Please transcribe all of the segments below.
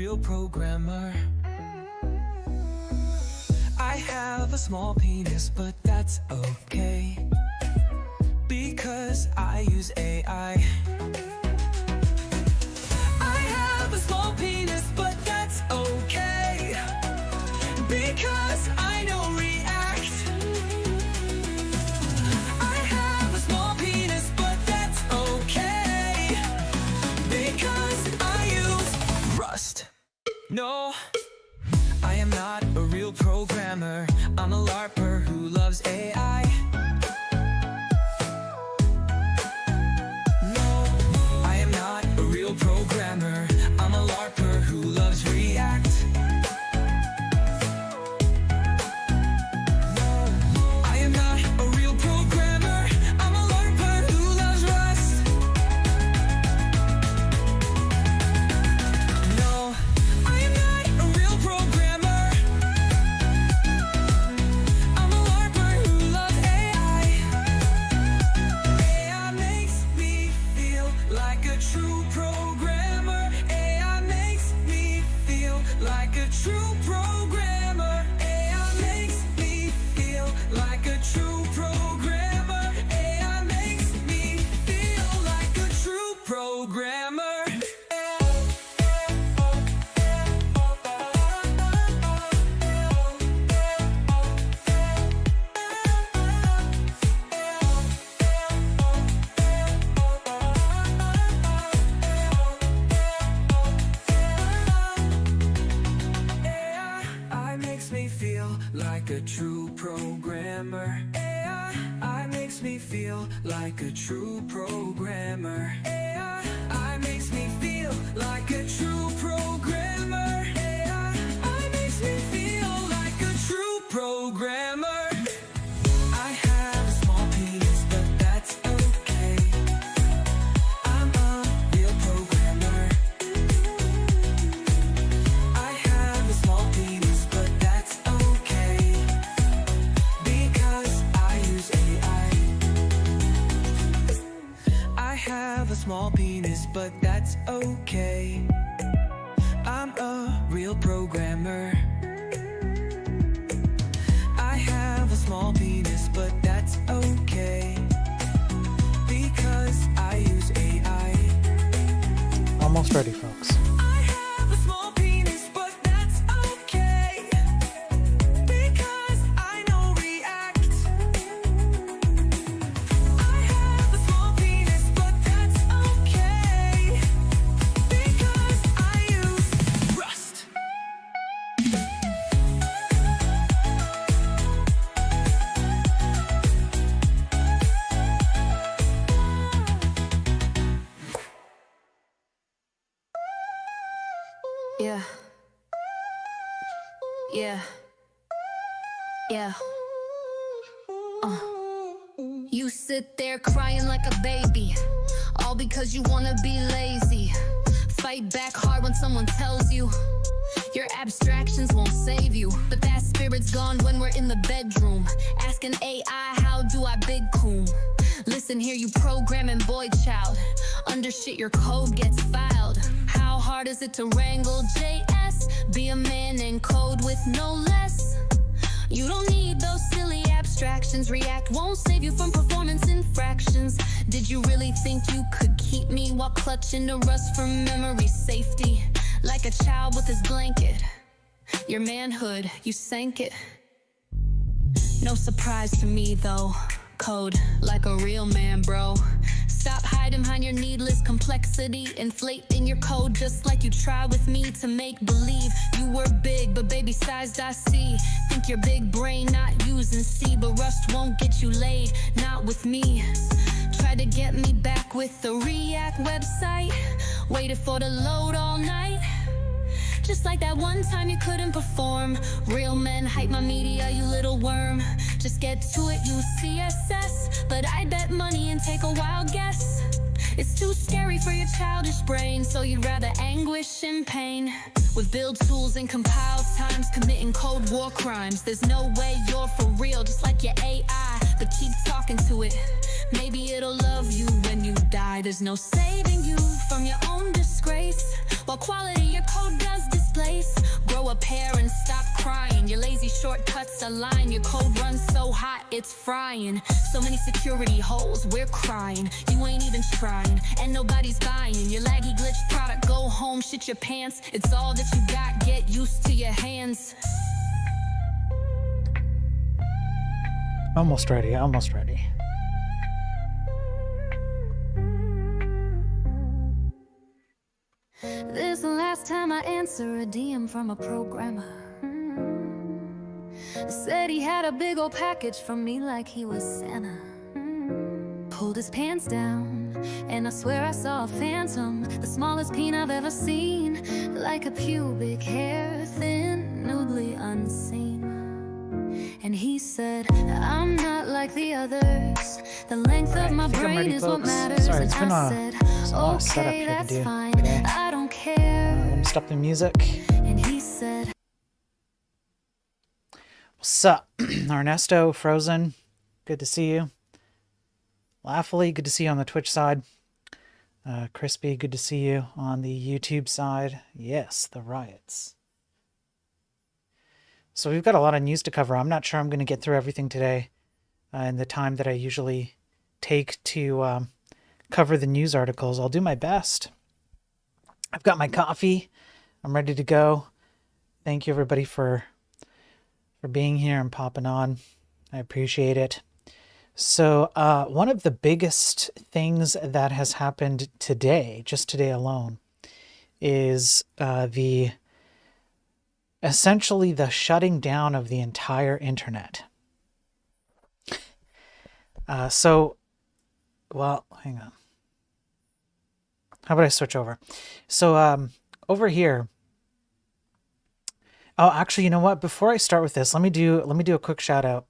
real programmer. I have a small penis, but that's okay, because I use AI. I have a small penis, but that's okay, because I know React. I have a small penis, but that's okay, because I use Rust. No, I am not a real programmer. I'm a LARPer who loves AI. No, I am not a real programmer. I'm a LARPer who loves React. No, I am not a real programmer. I'm a LARPer who loves Rust. No, I am not a real programmer. I'm a LARPer who loves AI. AI makes me feel like a true programmer. AI makes me feel like a true programmer. AI makes me feel like a true programmer. AI makes me feel like a true programmer. AI makes me feel like a true programmer. AI makes me feel like a true programmer. AI makes me feel like a true programmer. AI makes me feel like a true programmer. I have a small penis, but that's okay. I'm a real programmer. I have a small penis, but that's okay, because I use AI. I have a small penis, but that's okay. I'm a real programmer. I have a small penis, but that's okay, because I use AI. Almost ready, folks. I have a small penis, but that's okay, because I know React. I have a small penis, but that's okay, because I use Rust. Yeah. Yeah. Yeah. You sit there crying like a baby, all because you wanna be lazy. Fight back hard when someone tells you your abstractions won't save you. But that spirit's gone when we're in the bedroom, asking AI, how do I big coom? Listen here, you programming boy child, under shit your code gets filed. How hard is it to wrangle JS? Be a man in code with no less. You don't need those silly abstractions. React won't save you from performance infractions. Did you really think you could keep me while clutching to Rust for memory safety? Like a child with his blanket, your manhood, you sank it. No surprise to me though, code like a real man, bro. Stop hiding behind your needless complexity, inflating your code just like you try with me to make believe you were big, but baby-sized I see. Think your big brain not using C, but Rust won't get you laid, not with me. Try to get me back with the React website, waited for the load all night. Just like that one time you couldn't perform. Real men hype my media, you little worm. Just get to it, use CSS. But I bet money and take a wild guess. It's too scary for your childish brain, so you'd rather anguish and pain. With build tools and compile times, committing cold war crimes. There's no way you're for real, just like your AI. But keep talking to it, maybe it'll love you when you die. There's no saving you from your own disgrace. While quality your code does place. Grow a pair and stop crying. Your lazy shortcuts align. Your code runs so hot, it's frying. So many security holes, we're crying. You ain't even trying, and nobody's buying. Your laggy glitch product, go home, shit your pants. It's all that you got, get used to your hands. Almost ready, almost ready. This the last time I answer a DM from a programmer. Said he had a big old package from me like he was Santa. Pulled his pants down, and I swear I saw a phantom. The smallest peen I've ever seen, like a pubic hair, thin, nudely unseen. And he said, I'm not like the others. The length of my brain is what matters. Sorry, it's been I said, a lot of setup okay, here to that's do fine. today. I don't care. Let me stop the music. And he said, What's up? Ernesto, Frozen, good to see you. Laughly, good to see you on the Twitch side. Crispy, good to see you on the YouTube side. Yes, the riots. So we've got a lot of news to cover. I'm not sure I'm going to get through everything today in the time that I usually take to cover the news articles. I'll do my best. I've got my coffee. I'm ready to go. Thank you everybody for being here and popping on. I appreciate it. So one of the biggest things that has happened today, just today alone, is essentially the shutting down of the entire internet. Well, hang on. How about I switch over? So over here. Oh, actually, you know what? Before I start with this, let me do a quick shout out.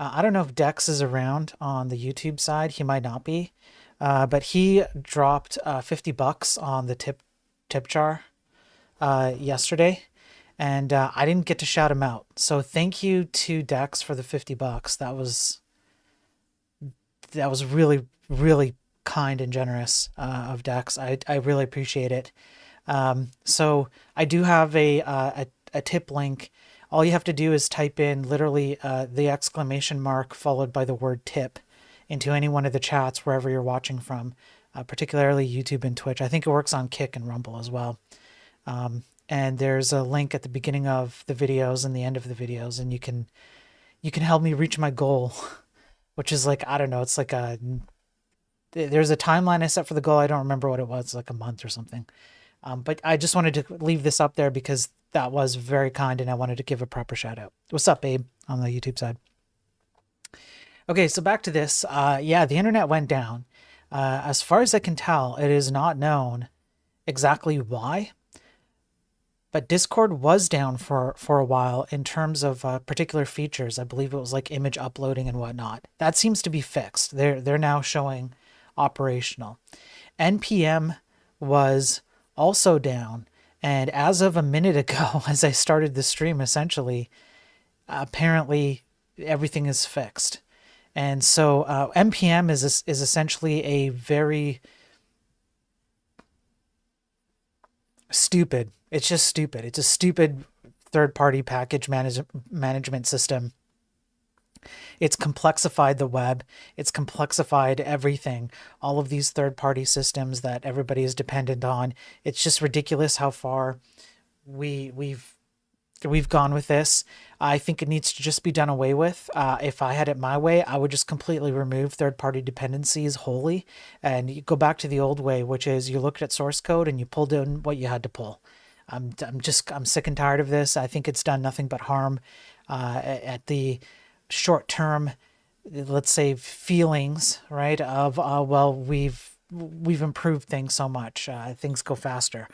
I don't know if Dex is around on the YouTube side. He might not be, but he dropped $50 on the tip jar yesterday, and I didn't get to shout him out. So thank you to Dex for the $50. That was really, really kind and generous of Dex. I really appreciate it. So I do have a tip link. All you have to do is type in literally the exclamation mark followed by the word tip into any one of the chats wherever you're watching from, particularly YouTube and Twitch. I think it works on Kick and Rumble as well. And there's a link at the beginning of the videos and the end of the videos, and you can help me reach my goal, which is like, I don't know, it's like there's a timeline I set for the goal. I don't remember what it was, like a month or something. But I just wanted to leave this up there because that was very kind and I wanted to give a proper shout out. What's up, Babe, on the YouTube side? Okay, so back to this. Yeah, the internet went down. As far as I can tell, it is not known exactly why, but Discord was down for a while in terms of particular features. I believe it was like image uploading and whatnot. That seems to be fixed. They're now showing operational. NPM was also down, and as of a minute ago, as I started the stream, essentially, apparently everything is fixed. And so NPM is essentially a very stupid, it's just stupid. It's a stupid third-party package management system. It's complexified the web. It's complexified everything. All of these third-party systems that everybody is dependent on. It's just ridiculous how far we've gone with this. I think it needs to just be done away with. If I had it my way, I would just completely remove third-party dependencies wholly, and you go back to the old way, which is you looked at source code and you pulled in what you had to pull. I'm sick and tired of this. I think it's done nothing but harm at the short-term, let's say, feelings, right, of well, we've improved things so much, things go faster.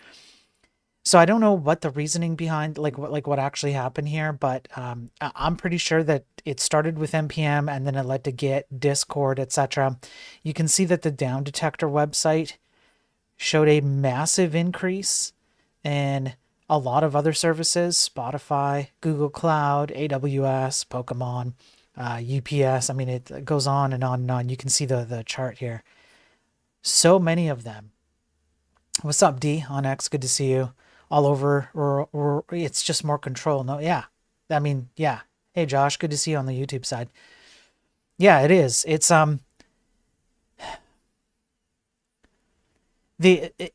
So I don't know what the reasoning behind what actually happened here, but I'm pretty sure that it started with NPM and then it led to Git, Discord, etc. You can see that the Down Detector website showed a massive increase in a lot of other services: Spotify, Google Cloud, AWS, Pokemon, UPS. I mean, it goes on and on and on. You can see the chart here. So many of them. What's up, D on X? Good to see you. all over, or it's just more control. No, yeah. I mean, yeah. Hey, Josh, good to see you on the YouTube side. Yeah, it is. It's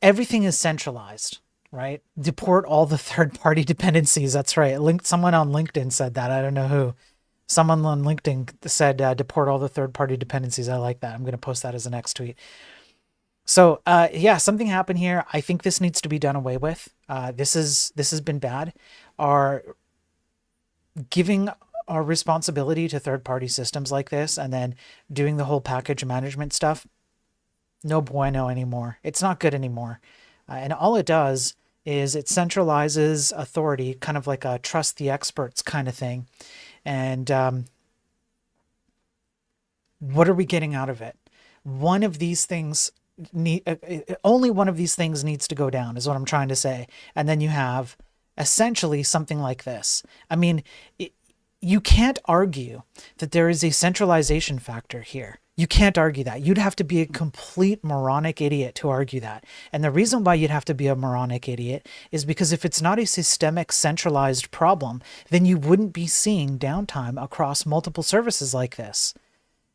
everything is centralized, right? Deport all the third-party dependencies. That's right. Someone on LinkedIn said that. I don't know who. Someone on LinkedIn said deport all the third-party dependencies. I like that. I'm going to post that as the next tweet. So yeah, something happened here. I think this needs to be done away with. This has been bad. Our giving our responsibility to third-party systems like this and then doing the whole package management stuff, no bueno anymore. It's not good anymore. And all it does is it centralizes authority, kind of like a trust the experts kind of thing. And what are we getting out of it? One of these things only one of these things needs to go down is what I'm trying to say. And then you have essentially something like this. I mean, you can't argue that there is a centralization factor here. You can't argue that. You'd have to be a complete moronic idiot to argue that. And the reason why you'd have to be a moronic idiot is because if it's not a systemic centralized problem, then you wouldn't be seeing downtime across multiple services like this.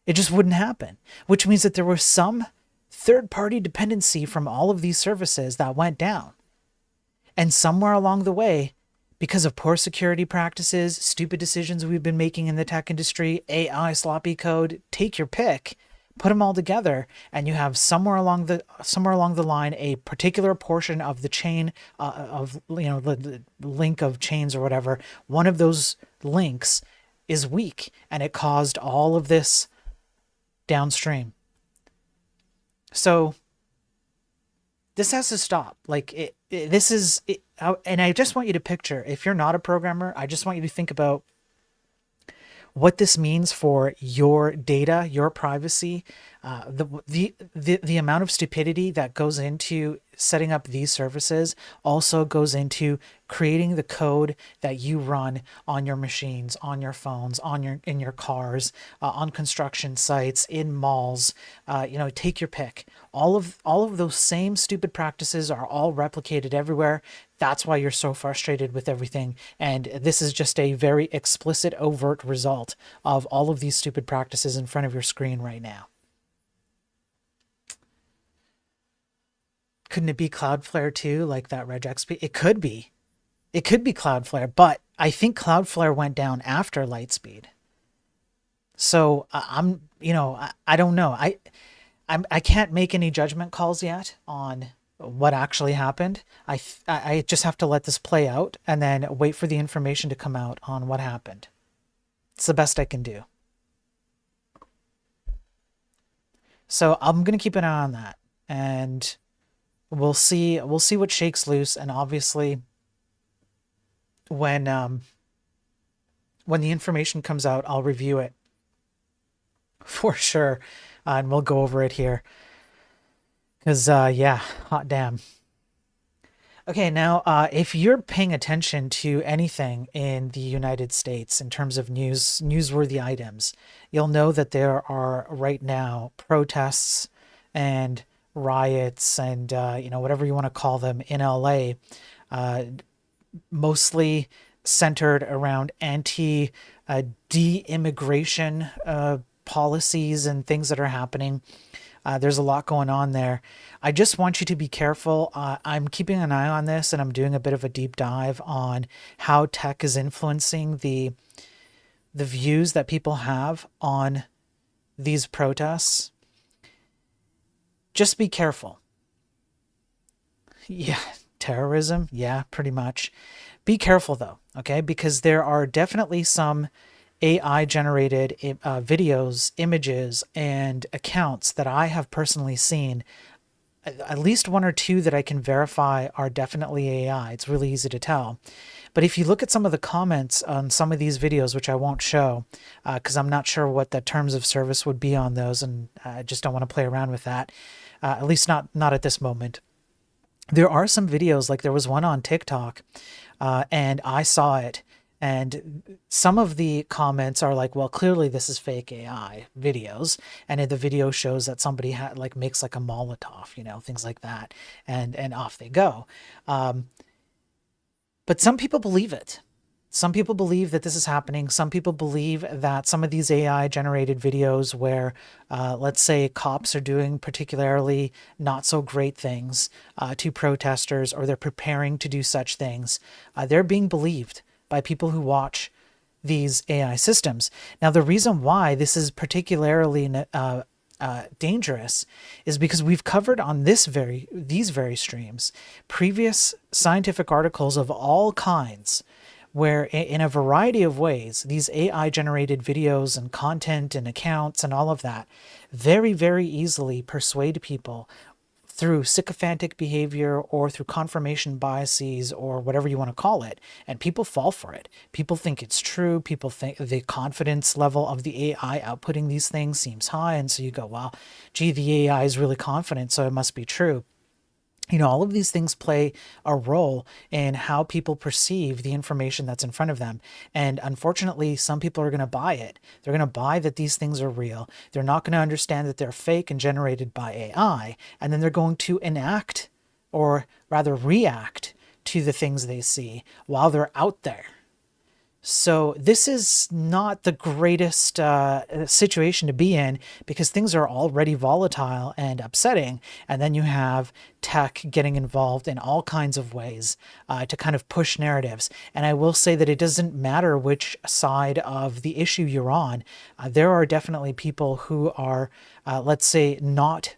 It just wouldn't happen, which means that there was some third-party dependency from all of these services that went down. And somewhere along the way, because of poor security practices, stupid decisions we've been making in the tech industry, AI, sloppy code, take your pick, put them all together, and you have somewhere along the line a particular portion of the chain of the link of chains or whatever. One of those links is weak, and it caused all of this downstream. So this has to stop. Like this is it, and I just want you to picture, if you're not a programmer, I just want you to think about what this means for your data, your privacy, the amount of stupidity that goes into setting up these services also goes into creating the code that you run on your machines, on your phones, in your cars, on construction sites, in malls. Take your pick. All of those same stupid practices are all replicated everywhere. That's why you're so frustrated with everything. And this is just a very explicit, overt result of all of these stupid practices in front of your screen right now. Couldn't it be Cloudflare too, like that regexp? It could be. It could be Cloudflare, but I think Cloudflare went down after Lightspeed. So I don't know. I can't make any judgment calls yet on what actually happened. I just have to let this play out and then wait for the information to come out on what happened. It's the best I can do. So I'm going to keep an eye on that, and we'll see what shakes loose. And obviously when the information comes out, I'll review it for sure. And we'll go over it here. Because, yeah, hot damn. Okay, now, if you're paying attention to anything in the United States in terms of newsworthy items, you'll know that there are right now protests and riots and, whatever you want to call them in LA, mostly centered around de-immigration policies and things that are happening. There's a lot going on there. I just want you to be careful. I'm keeping an eye on this, and I'm doing a bit of a deep dive on how tech is influencing the views that people have on these protests. Just be careful. Yeah, terrorism. Yeah, pretty much. Be careful though, okay? Because there are definitely some AI-generated videos, images, and accounts that I have personally seen. At least one or two that I can verify are definitely AI. It's really easy to tell. But if you look at some of the comments on some of these videos, which I won't show, because I'm not sure what the terms of service would be on those, and I just don't want to play around with that, at least not at this moment. There are some videos, like there was one on TikTok, and I saw it. And some of the comments are like, well, clearly this is fake AI videos. And the video shows that somebody makes like a Molotov, things like that. And off they go. But some people believe it. Some people believe that this is happening. Some people believe that some of these AI generated videos where, let's say, cops are doing particularly not so great things to protesters, or they're preparing to do such things, they're being believed by people who watch these AI systems. Now, the reason why this is particularly dangerous is because we've covered on these very streams previous scientific articles of all kinds where in a variety of ways these AI generated videos and content and accounts and all of that very, very easily persuade people through sycophantic behavior or through confirmation biases or whatever you want to call it. And people fall for it. People think it's true. People think the confidence level of the AI outputting these things seems high. And so you go, well, gee, the AI is really confident, so it must be true. You know, all of these things play a role in how people perceive the information that's in front of them. And unfortunately, some people are going to buy it. They're going to buy that these things are real. They're not going to understand that they're fake and generated by AI. And then they're going to enact, or rather react, to the things they see while they're out there. So this is not the greatest situation to be in, because things are already volatile and upsetting. And then you have tech getting involved in all kinds of ways to kind of push narratives. And I will say that it doesn't matter which side of the issue you're on. There are definitely people who are, let's say, not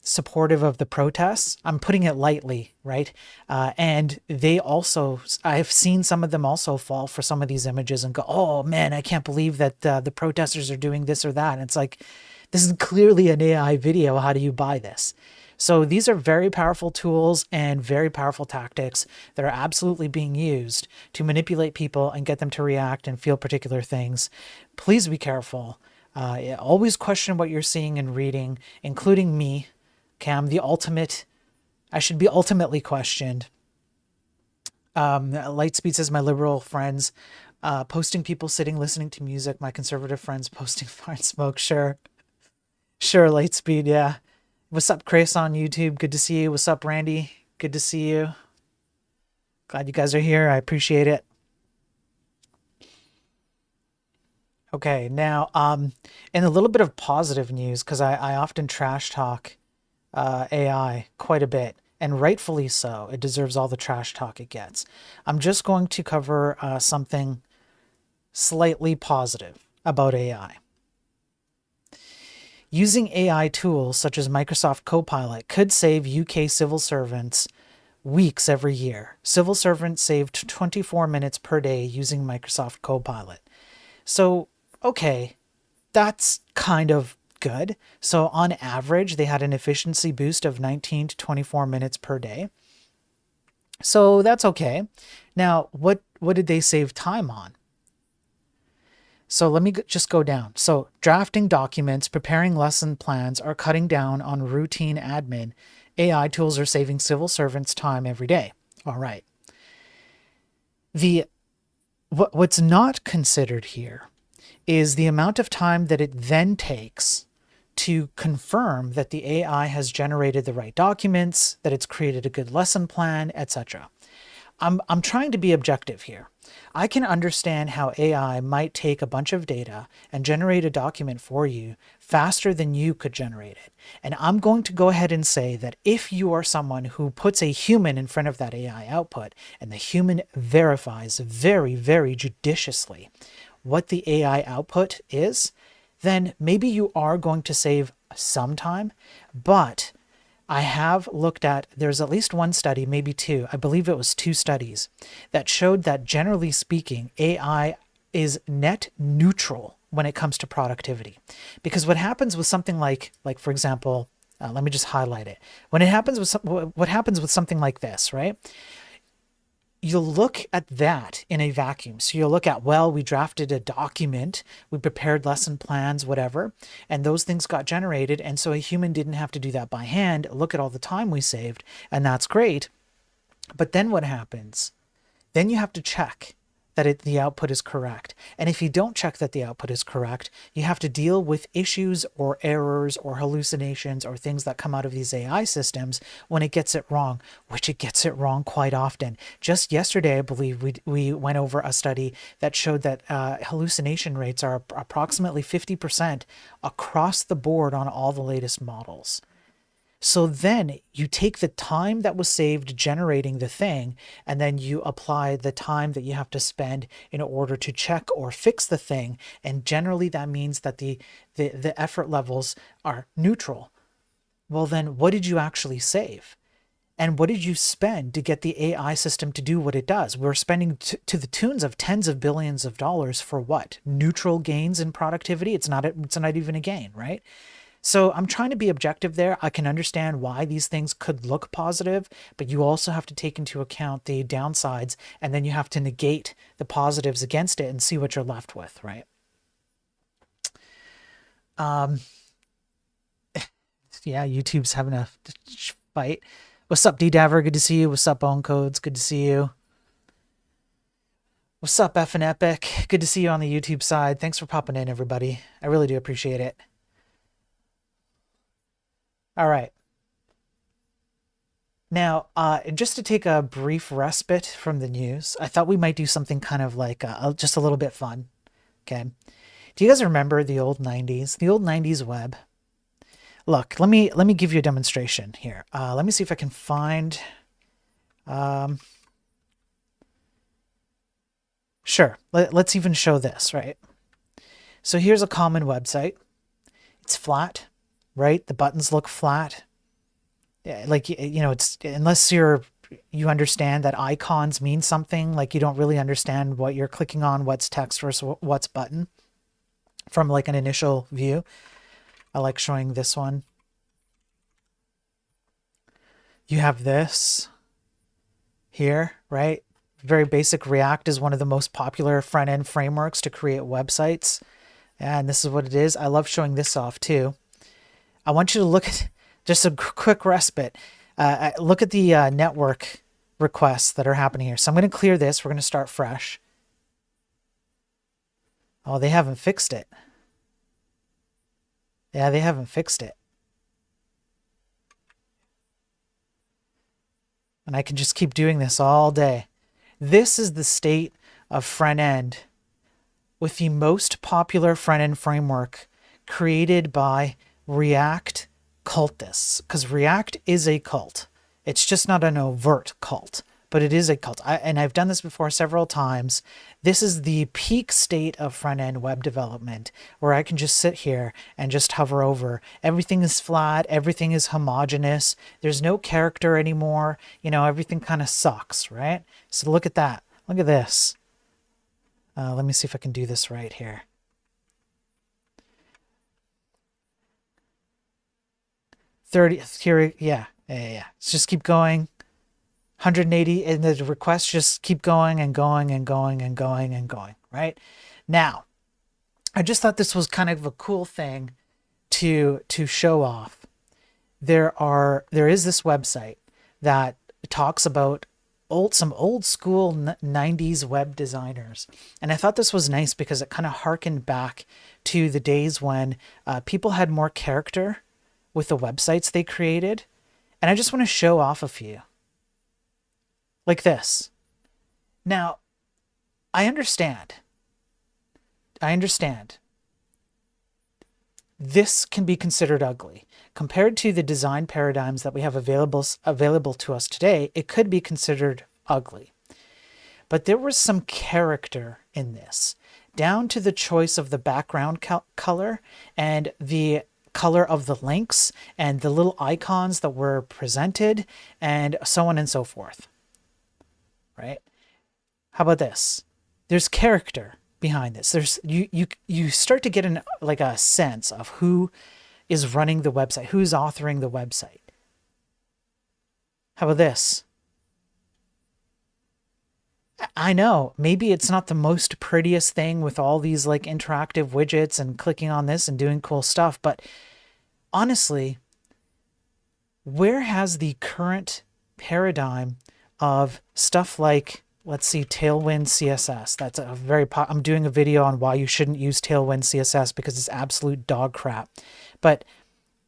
supportive of the protests. I'm putting it lightly, right? And they also, I've seen some of them also fall for some of these images and go, oh man, I can't believe that the protesters are doing this or that. And it's like, this is clearly an AI video. How do you buy this? So these are very powerful tools and very powerful tactics that are absolutely being used to manipulate people and get them to react and feel particular things. Please be careful. Always question what you're seeing and reading, including me. Cam, I should be ultimately questioned. Lightspeed says, my liberal friends posting people sitting listening to music, my conservative friends posting fire and smoke. Sure, Lightspeed, yeah. What's up, Chris on YouTube? Good to see you. What's up, Randy? Good to see you. Glad you guys are here. I appreciate it. Okay, now in a little bit of positive news, because I often trash talk AI quite a bit, and rightfully so. It deserves all the trash talk it gets. I'm just going to cover something slightly positive about AI. Using AI tools such as Microsoft Copilot could save UK civil servants weeks every year. Civil servants saved 24 minutes per day using Microsoft Copilot. So, okay, that's kind of good. So on average, they had an efficiency boost of 19 to 24 minutes per day. So that's okay. Now, what did they save time on? So let me just go down. So drafting documents, preparing lesson plans, or cutting down on routine admin. AI tools are saving civil servants time every day. All right. What's not considered here is the amount of time that it then takes to confirm that the AI has generated the right documents, that it's created a good lesson plan, etc. I'm trying to be objective here. I can understand how AI might take a bunch of data and generate a document for you faster than you could generate it. And I'm going to go ahead and say that if you are someone who puts a human in front of that AI output, and the human verifies very, very judiciously what the AI output is, then maybe you are going to save some time. But I have looked at, there's at least one study, maybe two, I believe it was 2 studies, that showed that generally speaking, AI is net neutral when it comes to productivity. Because what happens with something like for example, let me just highlight it. What happens with something like this, right? You'll look at that in a vacuum. So you'll look at, well, we drafted a document, we prepared lesson plans, whatever, and those things got generated. And so a human didn't have to do that by hand. Look at all the time we saved, and that's great. But then what happens? Then you have to check that the output is correct. And if you don't check that the output is correct, you have to deal with issues or errors or hallucinations or things that come out of these AI systems when it gets it wrong, which it gets it wrong quite often. Just yesterday, I believe we went over a study that showed that hallucination rates are approximately 50% across the board on all the latest models. So then you take the time that was saved generating the thing, and then you apply the time that you have to spend in order to check or fix the thing. And generally that means that the effort levels are neutral. Well, then what did you actually save? And what did you spend to get the AI system to do what it does? We're spending to the tunes of tens of billions of dollars for what? Neutral gains in productivity? It's not even a gain, right? So I'm trying to be objective there. I can understand why these things could look positive, but you also have to take into account the downsides, and then you have to negate the positives against it and see what you're left with, right? Yeah, YouTube's having a fight. What's up, D-Daver? Good to see you. What's up, Bone Codes? Good to see you. What's up, F and Epic? Good to see you on the YouTube side. Thanks for popping in, everybody. I really do appreciate it. All right. Now, just to take a brief respite from the news, I thought we might do something kind of like just a little bit fun. Okay. Do you guys remember the old 90s? The old 90s web? Look, let me give you a demonstration here. Let me see if I can find... Sure. Let's even show this, right? So here's a common website. It's flat. Right? The buttons look flat. Yeah, like, you know, it's unless you understand that icons mean something, like you don't really understand what you're clicking on, what's text versus what's button from like an initial view. I like showing this one. You have this here, right? Very basic. React is one of the most popular front-end frameworks to create websites. And this is what it is. I love showing this off too. I want you to look at just a quick respite. Look at the network requests that are happening here. So I'm going to clear this. We're going to start fresh. Oh, they haven't fixed it. Yeah, they haven't fixed it. And I can just keep doing this all day. This is the state of front end with the most popular front end framework created by React cultists, because React is a cult. It's just not an overt cult, but it is a cult. And I've done this before several times. This is the peak state of front-end web development, where I can just sit here and just hover over. Everything is flat. Everything is homogeneous. There's no character anymore. You know, everything kind of sucks, right? So look at that. Look at this. Let me see if I can do this right here. 30 here, yeah. Let's just keep going. 180, and the requests just keep going and going and going and going and going, right? Now, I just thought this was kind of a cool thing to show off. There is this website that talks about some old school 90s web designers. And I thought this was nice because it kind of harkened back to the days when people had more character with the websites they created. And I just want to show off a few. Like this. Now, I understand. This can be considered ugly. Compared to the design paradigms that we have available to us today, it could be considered ugly. But there was some character in this, down to the choice of the background color and the color of the links and the little icons that were presented and so on and so forth. Right? How about this? There's character behind this. There's you start to get a sense of who is running the website, who's authoring the website. How about this? I know maybe it's not the most prettiest thing with all these like interactive widgets and clicking on this and doing cool stuff, but honestly, where has the current paradigm of stuff like let's see, Tailwind CSS. That's a very I'm doing a video on why you shouldn't use Tailwind CSS because it's absolute dog crap. But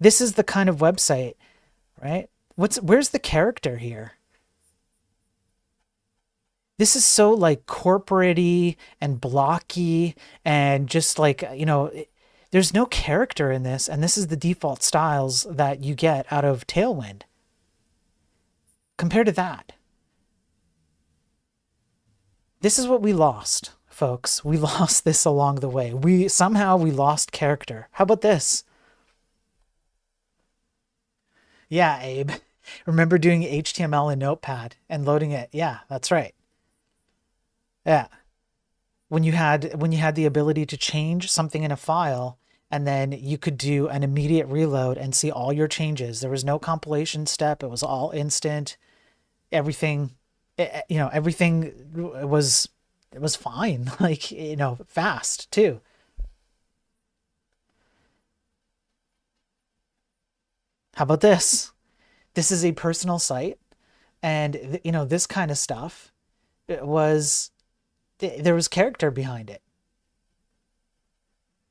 this is the kind of website, right? Where's the character here? This is so like corporate-y and blocky and just like, there's no character in this, and this is the default styles that you get out of Tailwind. Compared to that. This is what we lost, folks. We lost this along the way. We lost character. How about this? Yeah, Abe. Remember doing HTML in Notepad and loading it? Yeah, that's right. Yeah. When you had the ability to change something in a file and then you could do an immediate reload and see all your changes. There was no compilation step. It was all instant. Everything, everything was fine. Like, fast too. How about this? This is a personal site, and this kind of stuff, there was character behind it,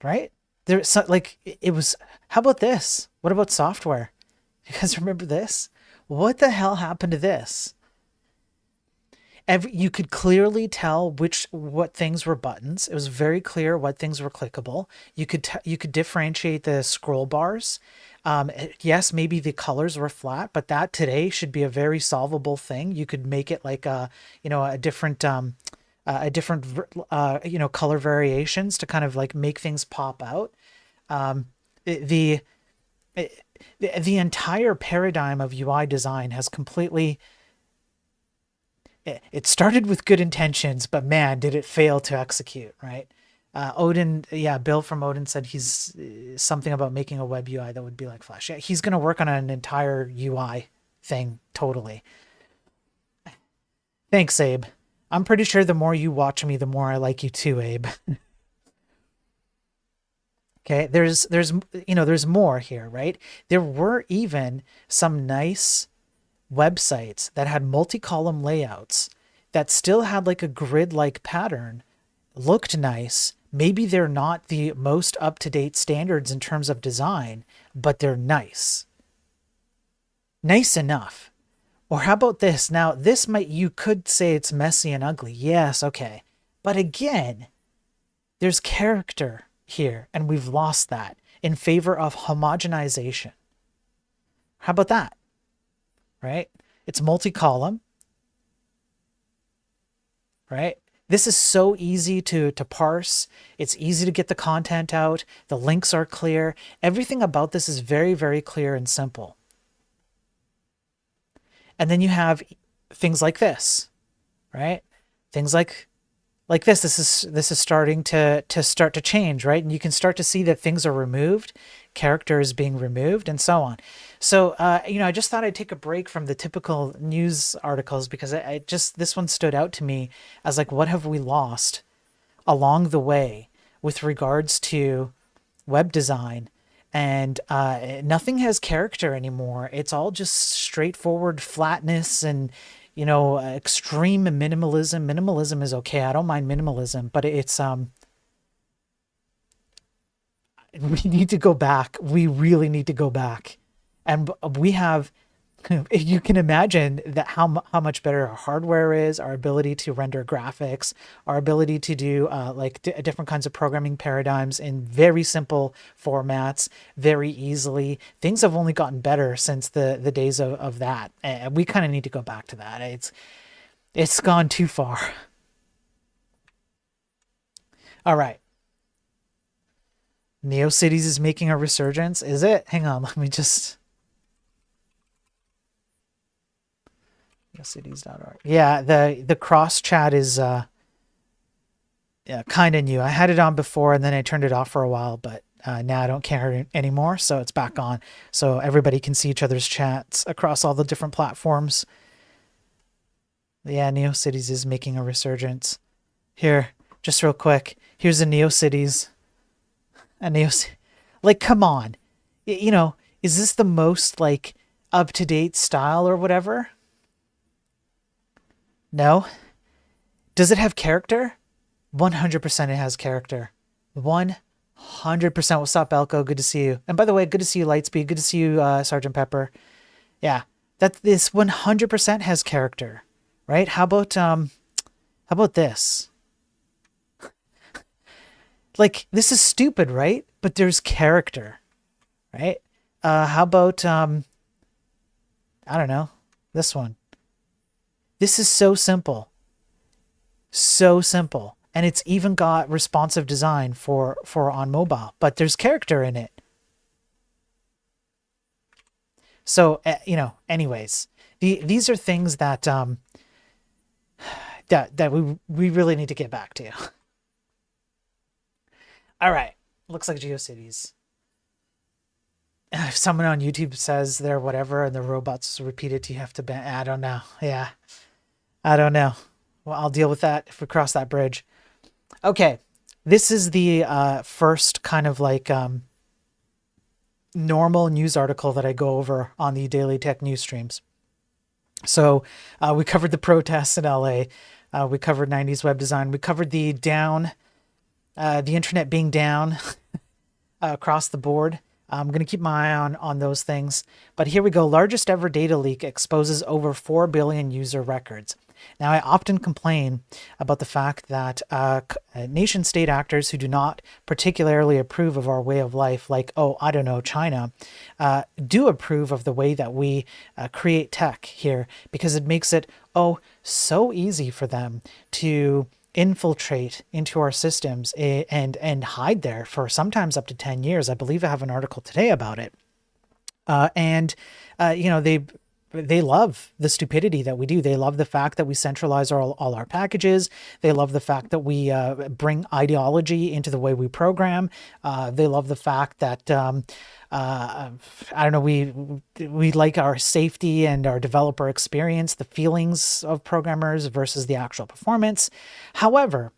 right? It was. How about this? What about software? You guys remember this? What the hell happened to this? You could clearly tell what things were buttons. It was very clear what things were clickable. You could differentiate the scroll bars. Yes, maybe the colors were flat, but that today should be a very solvable thing. You could make it like a different color variations to kind of like make things pop out. The entire paradigm of UI design has completely. It started with good intentions, but man, did it fail to execute, right? Odin, Bill from Odin said he's something about making a web UI that would be like Flash. Yeah, he's going to work on an entire UI thing, totally. Thanks, Abe. I'm pretty sure the more you watch me, the more I like you too, Abe. Okay, there's more here, right? There were even some nice websites that had multi-column layouts that still had like a grid-like pattern, looked nice. Maybe they're not the most up-to-date standards in terms of design, but they're nice. Nice enough. Or how about this? Now, you could say it's messy and ugly. Yes, okay. But again, there's character here, and we've lost that in favor of homogenization. How about that? Right? It's multi-column, right? This is so easy to parse. It's easy to get the content out. The links are clear. Everything about this is very, very clear and simple. And then you have things like this, right? Things like this. This is starting to change, right? And you can start to see that things are removed, character is being removed, and so on. So, I just thought I'd take a break from the typical news articles because this one stood out to me as like, what have we lost along the way with regards to web design? And nothing has character anymore. It's all just straightforward flatness and, extreme minimalism. Minimalism is okay. I don't mind minimalism, but it's, we need to go back. We really need to go back. And we have, you can imagine that how much better our hardware is, our ability to render graphics, our ability to do different kinds of programming paradigms in very simple formats, very easily. Things have only gotten better since the days of that. And we kind of need to go back to that. It's gone too far. All right. Neocities is making a resurgence. Is it? Hang on. Let me just... Neocities.org. Yeah, the cross chat is kind of new. I had it on before and then I turned it off for a while, but now I don't care anymore, so it's back on. So everybody can see each other's chats across all the different platforms. Yeah, Neocities is making a resurgence. Here, just real quick. Here's a Neocities. Like, come on. Is this the most like up-to-date style or whatever? No? Does it have character? 100% it has character. 100%. What's up, Elko? Good to see you. And by the way, good to see you, Lightspeed. Good to see you, Sergeant Pepper. Yeah, that this 100% has character, right? How about this? Like, this is stupid, right? But there's character, right? How about I don't know, this one. This is so simple. So simple. And it's even got responsive design for on mobile, but there's character in it. So, anyways, these are things that that we really need to get back to. All right, looks like GeoCities. If someone on YouTube says they're whatever and the robots repeat it, you have to ban. I don't know. Yeah, I don't know. Well, I'll deal with that if we cross that bridge. Okay, this is the first kind of like normal news article that I go over on the Daily Tech News streams. So we covered the protests in LA. We covered 90s web design. We covered the internet being down across the board. I'm going to keep my eye on those things. But here we go. Largest ever data leak exposes over 4 billion user records. Now, I often complain about the fact that nation-state actors who do not particularly approve of our way of life, like, I don't know, China, do approve of the way that we create tech here, because it makes it, so easy for them to infiltrate into our systems and hide there for sometimes up to 10 years. I believe I have an article today about it. They love the stupidity that we do. They love the fact that we centralize all our packages. They love the fact that we bring ideology into the way we program. They love the fact that, we like our safety and our developer experience, the feelings of programmers versus the actual performance. However,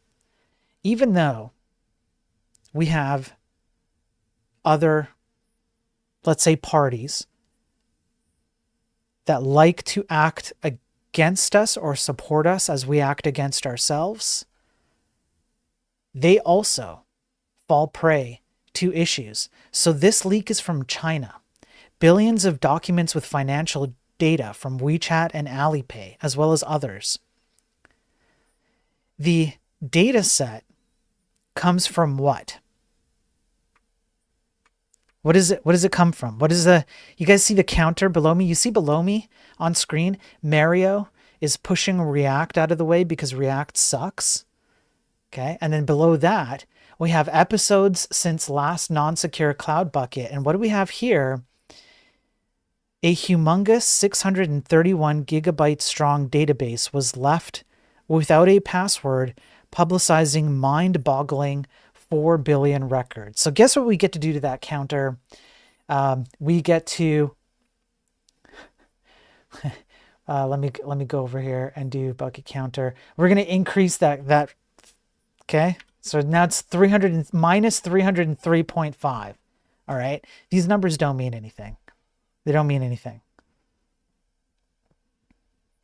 even though we have other, let's say, parties that like to act against us or support us as we act against ourselves, they also fall prey to issues. So this leak is from China. Billions of documents with financial data from WeChat and Alipay, as well as others. The data set comes from what? What does it come from? You guys see the counter below me? You see below me on screen, Mario is pushing React out of the way because React sucks. Okay. And then below that, we have episodes since last non-secure cloud bucket. And what do we have here? A humongous 631 gigabyte strong database was left without a password, publicizing mind-boggling 4 billion records. So guess what we get to do to that counter? We get to let me go over here and do bucket counter. We're going to increase that. Okay. So now it's minus 303.5. All right. These numbers don't mean anything. They don't mean anything.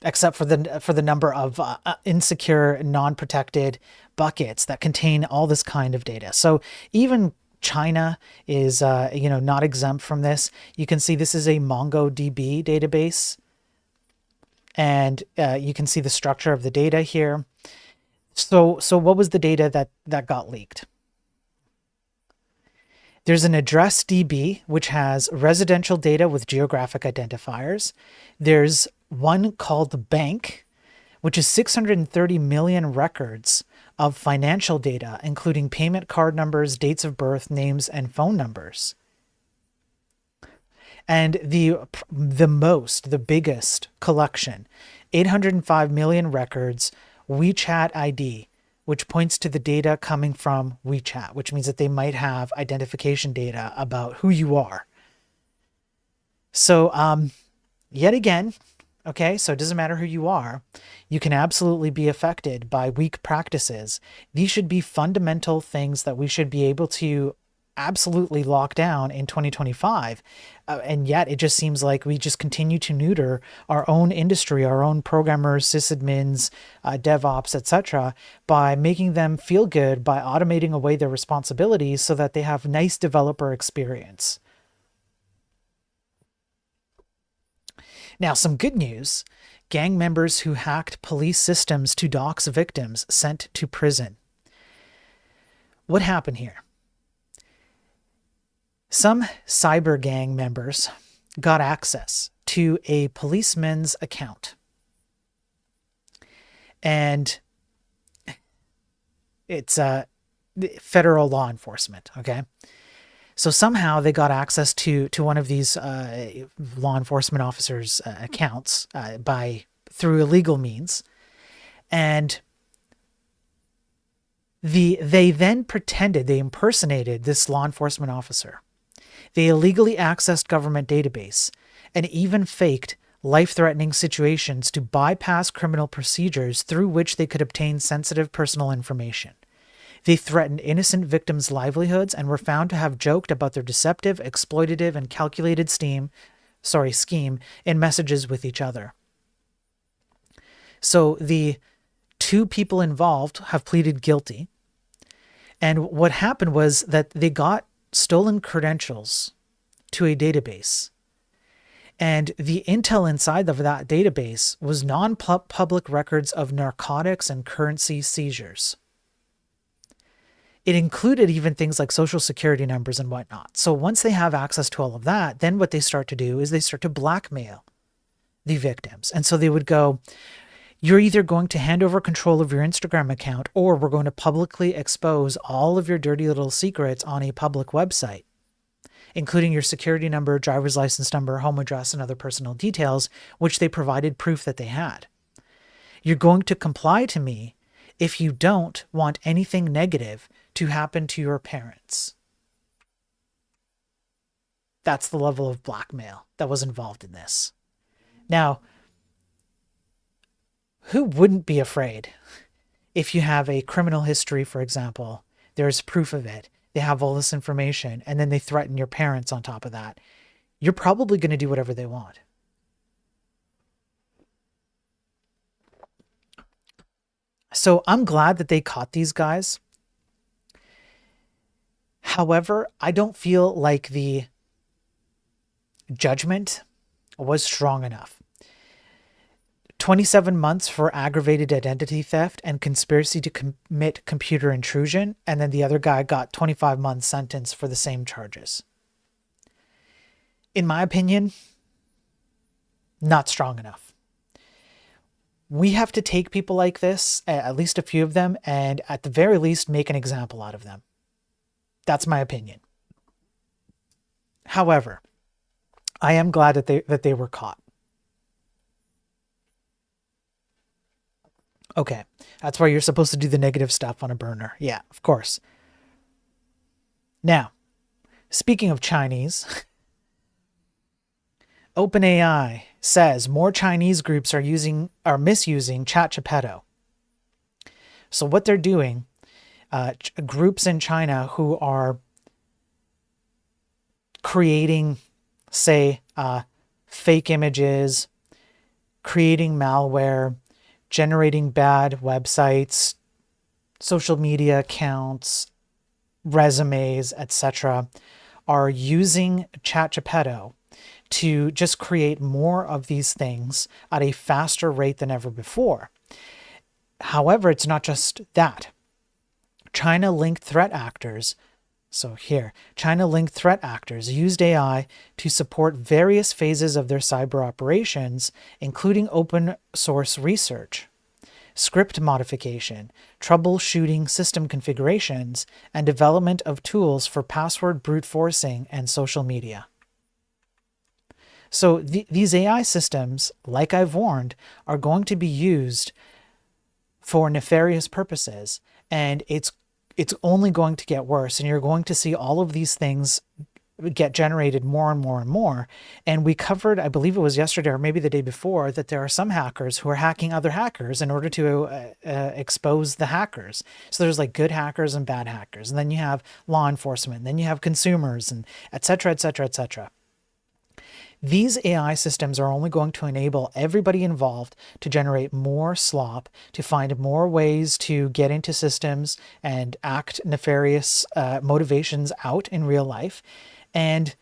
Except for the number of insecure, non-protected buckets that contain all this kind of data. So even China is, not exempt from this. You can see this is a MongoDB database, and you can see the structure of the data here. So what was the data that got leaked? There's an address DB, which has residential data with geographic identifiers. There's one called Bank, which is 630 million records of financial data, including payment card numbers, dates of birth, names, and phone numbers. And the biggest collection, 805 million records, WeChat ID, which points to the data coming from WeChat, which means that they might have identification data about who you are. So, yet again, okay, so it doesn't matter who you are. You can absolutely be affected by weak practices. These should be fundamental things that we should be able to absolutely locked down in 2025. And yet it just seems like we just continue to neuter our own industry, our own programmers, sysadmins, DevOps, etc., by making them feel good by automating away their responsibilities so that they have nice developer experience. Now, some good news. Gang members who hacked police systems to dox victims sent to prison. What happened here? Some cyber gang members got access to a policeman's account. And it's federal law enforcement, okay? So somehow they got access to one of these law enforcement officers' accounts through illegal means, and they then pretended, they impersonated this law enforcement officer. They illegally accessed government database and even faked life-threatening situations to bypass criminal procedures through which they could obtain sensitive personal information. They threatened innocent victims' livelihoods and were found to have joked about their deceptive, exploitative, and calculated scheme in messages with each other. So the two people involved have pleaded guilty. And what happened was that they got stolen credentials to a database. And the intel inside of that database was non-public records of narcotics and currency seizures. It included even things like social security numbers and whatnot. So once they have access to all of that, then what they start to do is they start to blackmail the victims. And so they would go, you're either going to hand over control of your Instagram account, or we're going to publicly expose all of your dirty little secrets on a public website, including your security number, driver's license number, home address, and other personal details, which they provided proof that they had. You're going to comply to me if you don't want anything negative to happen to your parents. That's the level of blackmail that was involved in this. Now, who wouldn't be afraid if you have a criminal history, for example, there's proof of it, they have all this information, and then they threaten your parents on top of that? You're probably going to do whatever they want. So I'm glad that they caught these guys. However, I don't feel like the judgment was strong enough. 27 months for aggravated identity theft and conspiracy to commit computer intrusion, and then the other guy got 25 months sentence for the same charges. In my opinion, not strong enough. We have to take people like this, at least a few of them, and at the very least make an example out of them. That's my opinion. However, I am glad that they were caught. Okay, that's why you're supposed to do the negative stuff on a burner. Yeah, of course. Now, speaking of Chinese, OpenAI says more Chinese groups are misusing ChatGPT. So what they're doing, groups in China who are creating, say, fake images, creating malware, generating bad websites, social media accounts, resumes, etc., are using ChatGPT to just create more of these things at a faster rate than ever before. However, it's not just that. China-linked threat actors used AI to support various phases of their cyber operations, including open source research, script modification, troubleshooting system configurations, and development of tools for password brute forcing and social media. So these AI systems, like I've warned, are going to be used for nefarious purposes, and it's only going to get worse, and you're going to see all of these things get generated more and more and more. And we covered, I believe it was yesterday or maybe the day before, that there are some hackers who are hacking other hackers in order to expose the hackers. So there's like good hackers and bad hackers. And then you have law enforcement, and then you have consumers, and et cetera, et cetera, et cetera. These AI systems are only going to enable everybody involved to generate more slop, to find more ways to get into systems and act nefarious motivations out in real life. And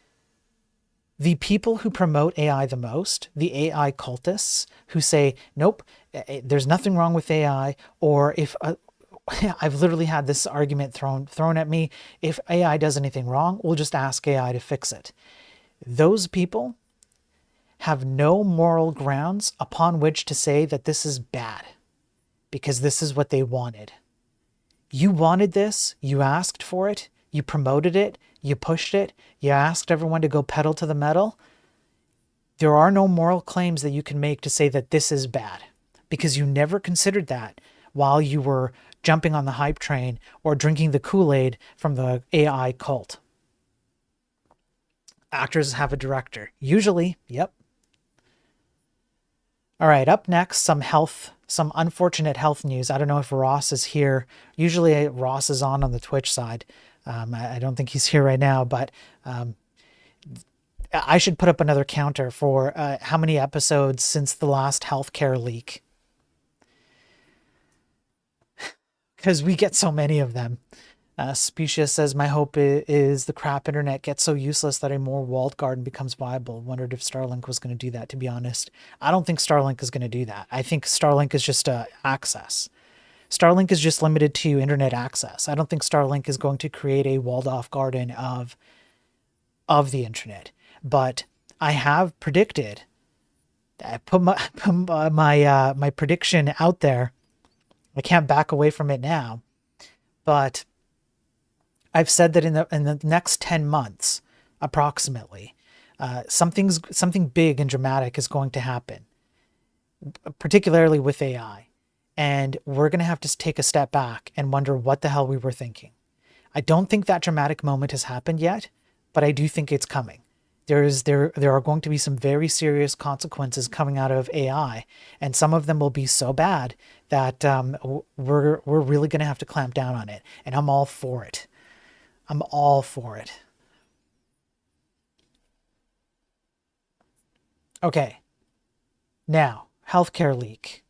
the people who promote AI the most, the AI cultists who say, nope, there's nothing wrong with AI, or if I've literally had this argument thrown at me, if AI does anything wrong, we'll just ask AI to fix it. Those people have no moral grounds upon which to say that this is bad, because this is what they wanted. You wanted this, you asked for it, you promoted it, you pushed it, you asked everyone to go pedal to the metal. There are no moral claims that you can make to say that this is bad, because you never considered that while you were jumping on the hype train or drinking the Kool-Aid from the AI cult. Actors have a director. Usually, yep. All right, up next, some unfortunate health news. I don't know if Ross is here. Usually Ross is on the Twitch side. I don't think he's here right now, but I should put up another counter for how many episodes since the last healthcare leak. Because we get so many of them. Specious says, my hope is the crap internet gets so useless that a more walled garden becomes viable. Wondered if Starlink was going to do that, to be honest. I don't think Starlink is going to do that. I think Starlink is just access. Starlink is just limited to internet access. I don't think Starlink is going to create a walled off garden of the internet. But I have predicted, I put my prediction out there. I can't back away from it now, but I've said that in the next 10 months, approximately, something big and dramatic is going to happen, particularly with AI. And we're going to have to take a step back and wonder what the hell we were thinking. I don't think that dramatic moment has happened yet, but I do think it's coming. There are going to be some very serious consequences coming out of AI, and some of them will be so bad that we're really going to have to clamp down on it. And I'm all for it. I'm all for it. Okay. Now, healthcare leak.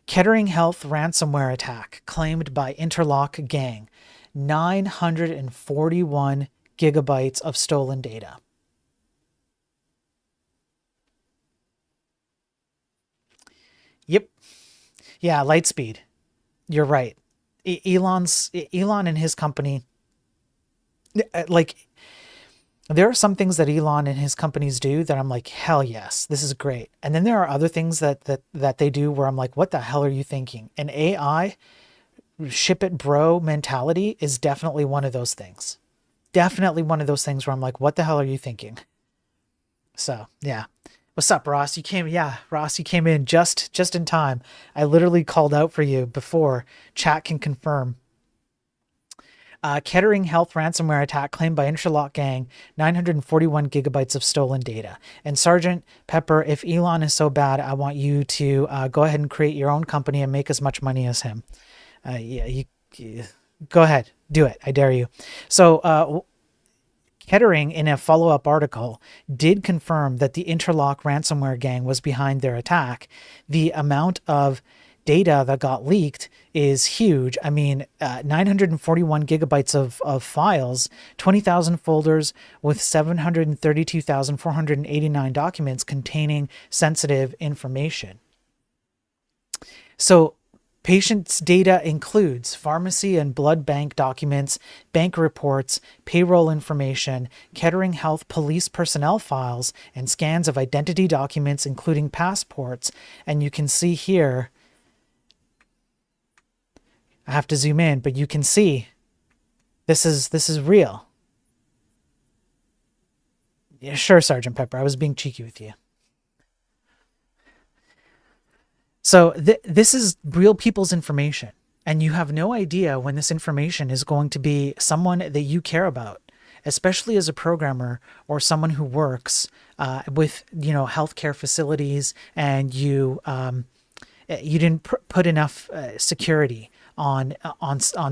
Ketering Health ransomware attack claimed by Interlock gang. 941 gigabytes of stolen data. Yep. Yeah, Lightspeed. You're right. Elon and his company, like, there are some things that Elon and his companies do that I'm like, hell yes, this is great. And then there are other things that they do where I'm like, what the hell are you thinking? And AI, ship it bro mentality is definitely one of those things. Definitely one of those things where I'm like, what the hell are you thinking? So, yeah. What's up, Ross? Ross, you came in just in time. I literally called out for you before. Chat can confirm. Ketering Health ransomware attack claimed by Interlock gang, 941 gigabytes of stolen data. And Sergeant Pepper, if Elon is so bad, I want you to go ahead and create your own company and make as much money as him. You go ahead, do it. I dare you. So, Ketering, in a follow-up article, did confirm that the Interlock ransomware gang was behind their attack. The amount of data that got leaked is huge. I mean, 941 gigabytes of files, 20,000 folders with 732,489 documents containing sensitive information. So, patients' data includes pharmacy and blood bank documents, bank reports, payroll information, Ketering Health police personnel files, and scans of identity documents, including passports. And you can see here, I have to zoom in, but you can see this is real. Yeah, sure, Sergeant Pepper. I was being cheeky with you. So this is real people's information. And you have no idea when this information is going to be someone that you care about, especially as a programmer or someone who works with, healthcare facilities, and you didn't put enough security on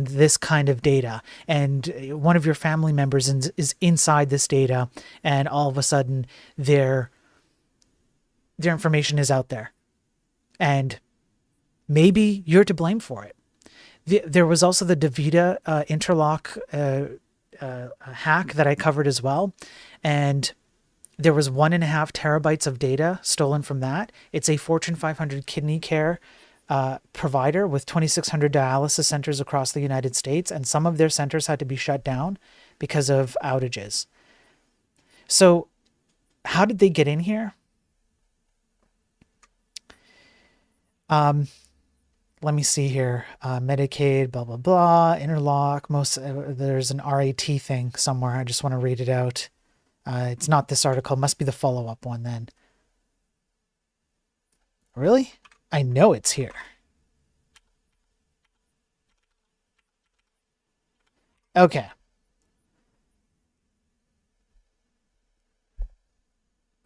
this kind of data, and one of your family members is inside this data, and all of a sudden their information is out there, and maybe you're to blame for it. There was also the DaVita interlock hack that I covered as well, and there was 1.5 terabytes of data stolen from that. It's a Fortune 500 kidney care provider with 2,600 dialysis centers across the United States, and some of their centers had to be shut down because of outages. So how did they get in here? Let me see here. Medicaid, blah, blah, blah, interlock. There's an RAT thing somewhere. I just want to read it out. It's not this article. Must be the follow-up one then. Really? I know it's here. Okay.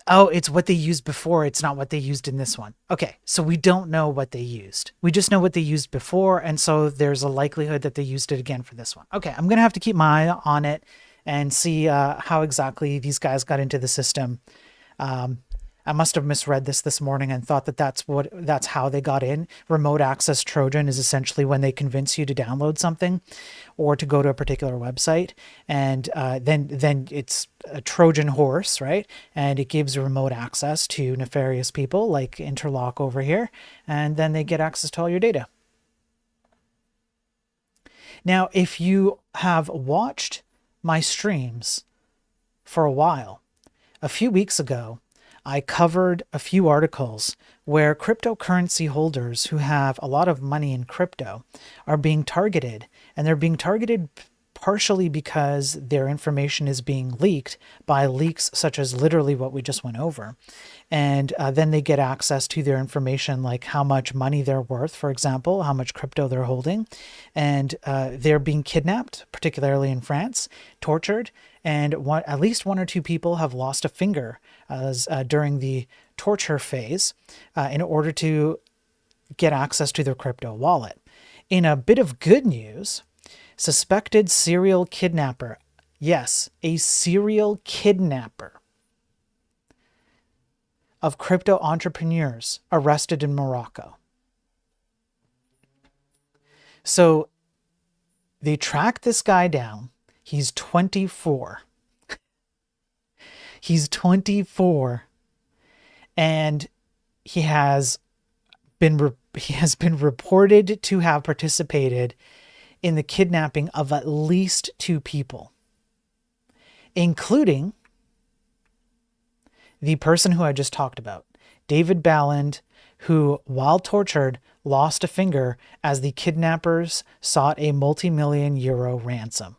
Oh, it's what they used before. It's not what they used in this one. Okay, so we don't know what they used. We just know what they used before, and so there's a likelihood that they used it again for this one. Okay, I'm going to have to keep my eye on it and see how exactly these guys got into the system. I must have misread this morning and thought that that's how they got in. Remote access Trojan is essentially when they convince you to download something or to go to a particular website, and then it's a Trojan horse, right? And it gives remote access to nefarious people like Interlock over here, and then they get access to all your data. Now, if you have watched my streams for a while, a few weeks ago, I covered a few articles where cryptocurrency holders who have a lot of money in crypto are being targeted, and they're being targeted partially because their information is being leaked by leaks such as literally what we just went over. And then they get access to their information, like how much money they're worth, for example, how much crypto they're holding. And they're being kidnapped, particularly in France, tortured. And at least 1 or 2 people have lost a finger during the torture phase in order to get access to their crypto wallet. In a bit of good news, suspected serial kidnapper, yes, a serial kidnapper of crypto entrepreneurs arrested in Morocco. So they tracked this guy down. He's 24. He's 24, and he has been reported to have participated in the kidnapping of at least 2 people, including the person who I just talked about, David Balland, who, while tortured, lost a finger as the kidnappers sought a multi-million euro ransom.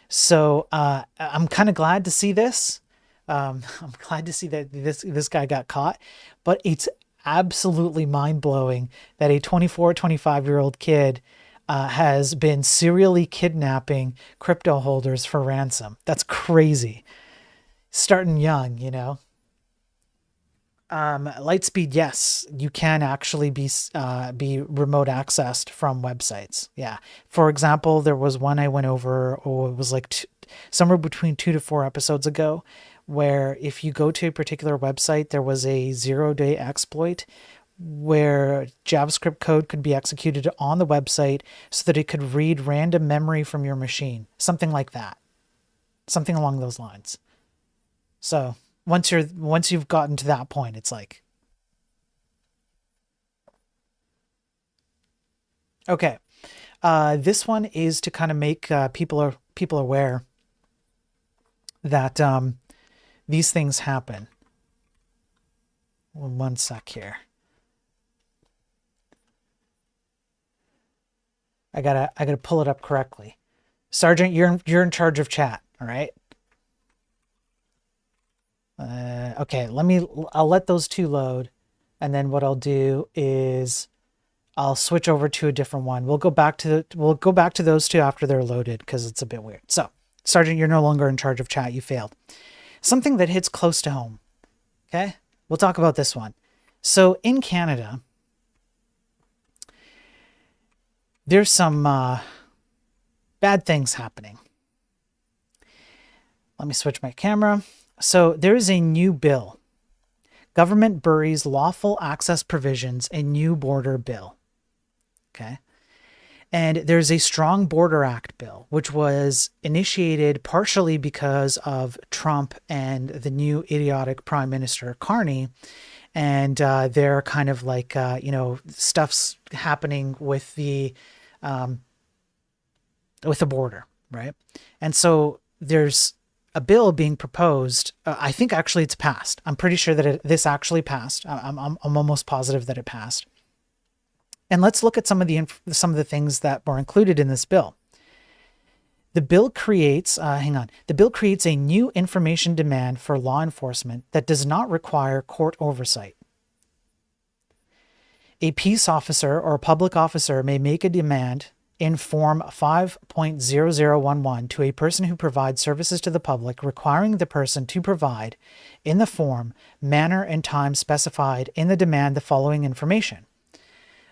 So I'm kind of glad to see this. I'm glad to see that this guy got caught, but it's absolutely mind-blowing that a 24, 25-year-old kid has been serially kidnapping crypto holders for ransom. That's crazy. Starting young, you know. Lightspeed, yes, you can actually be remote accessed from websites. Yeah. For example, there was one I went over, it was like somewhere between 2 to 4 episodes ago, where if you go to a particular website, there was a 0-day exploit where JavaScript code could be executed on the website so that it could read random memory from your machine. Something like that. Something along those lines. So once you've gotten to that point, it's like, okay. This one is to kind of make people aware that these things happen. One sec here. I gotta pull it up correctly. Sergeant, you're in charge of chat. All right. Okay, I'll let those 2 load, and then what I'll do is I'll switch over to a different one. We'll go back to those two after they're loaded because it's a bit weird. So, Sergeant, you're no longer in charge of chat. You failed. Something that hits close to home. Okay? We'll talk about this one. So, in Canada, there's some bad things happening. Let me switch my camera. So, there is a new bill. Government buries lawful access provisions in new border bill. Okay. And there's a Strong Border Act bill, which was initiated partially because of Trump and the new idiotic Prime Minister Carney. And they're kind of like, stuff's happening with the border, right? And so there's a bill being proposed. I think actually it's passed. I'm pretty sure that this actually passed. I'm almost positive that it passed. And let's look at some of the things that were included in this bill. The bill creates, The bill creates a new information demand for law enforcement that does not require court oversight. A peace officer or a public officer may make a demand in Form 5.0011 to a person who provides services to the public, requiring the person to provide, in the form, manner, and time specified in the demand the following information: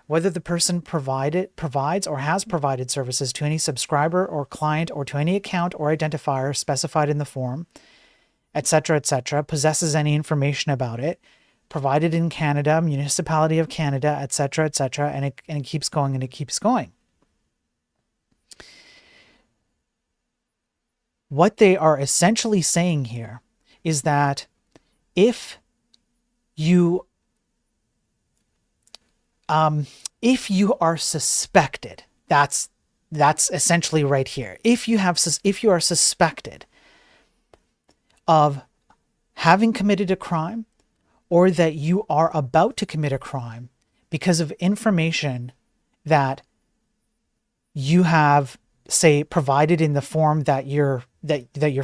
whether the person provides or has provided services to any subscriber or client or to any account or identifier specified in the form, etc., possesses any information about it, provided in Canada, municipality of Canada, etc., and it keeps going and it keeps going. What they are essentially saying here is that if you are suspected, that's essentially right here. If you are suspected of having committed a crime, or that you are about to commit a crime because of information that you have, say, provided in the form that you're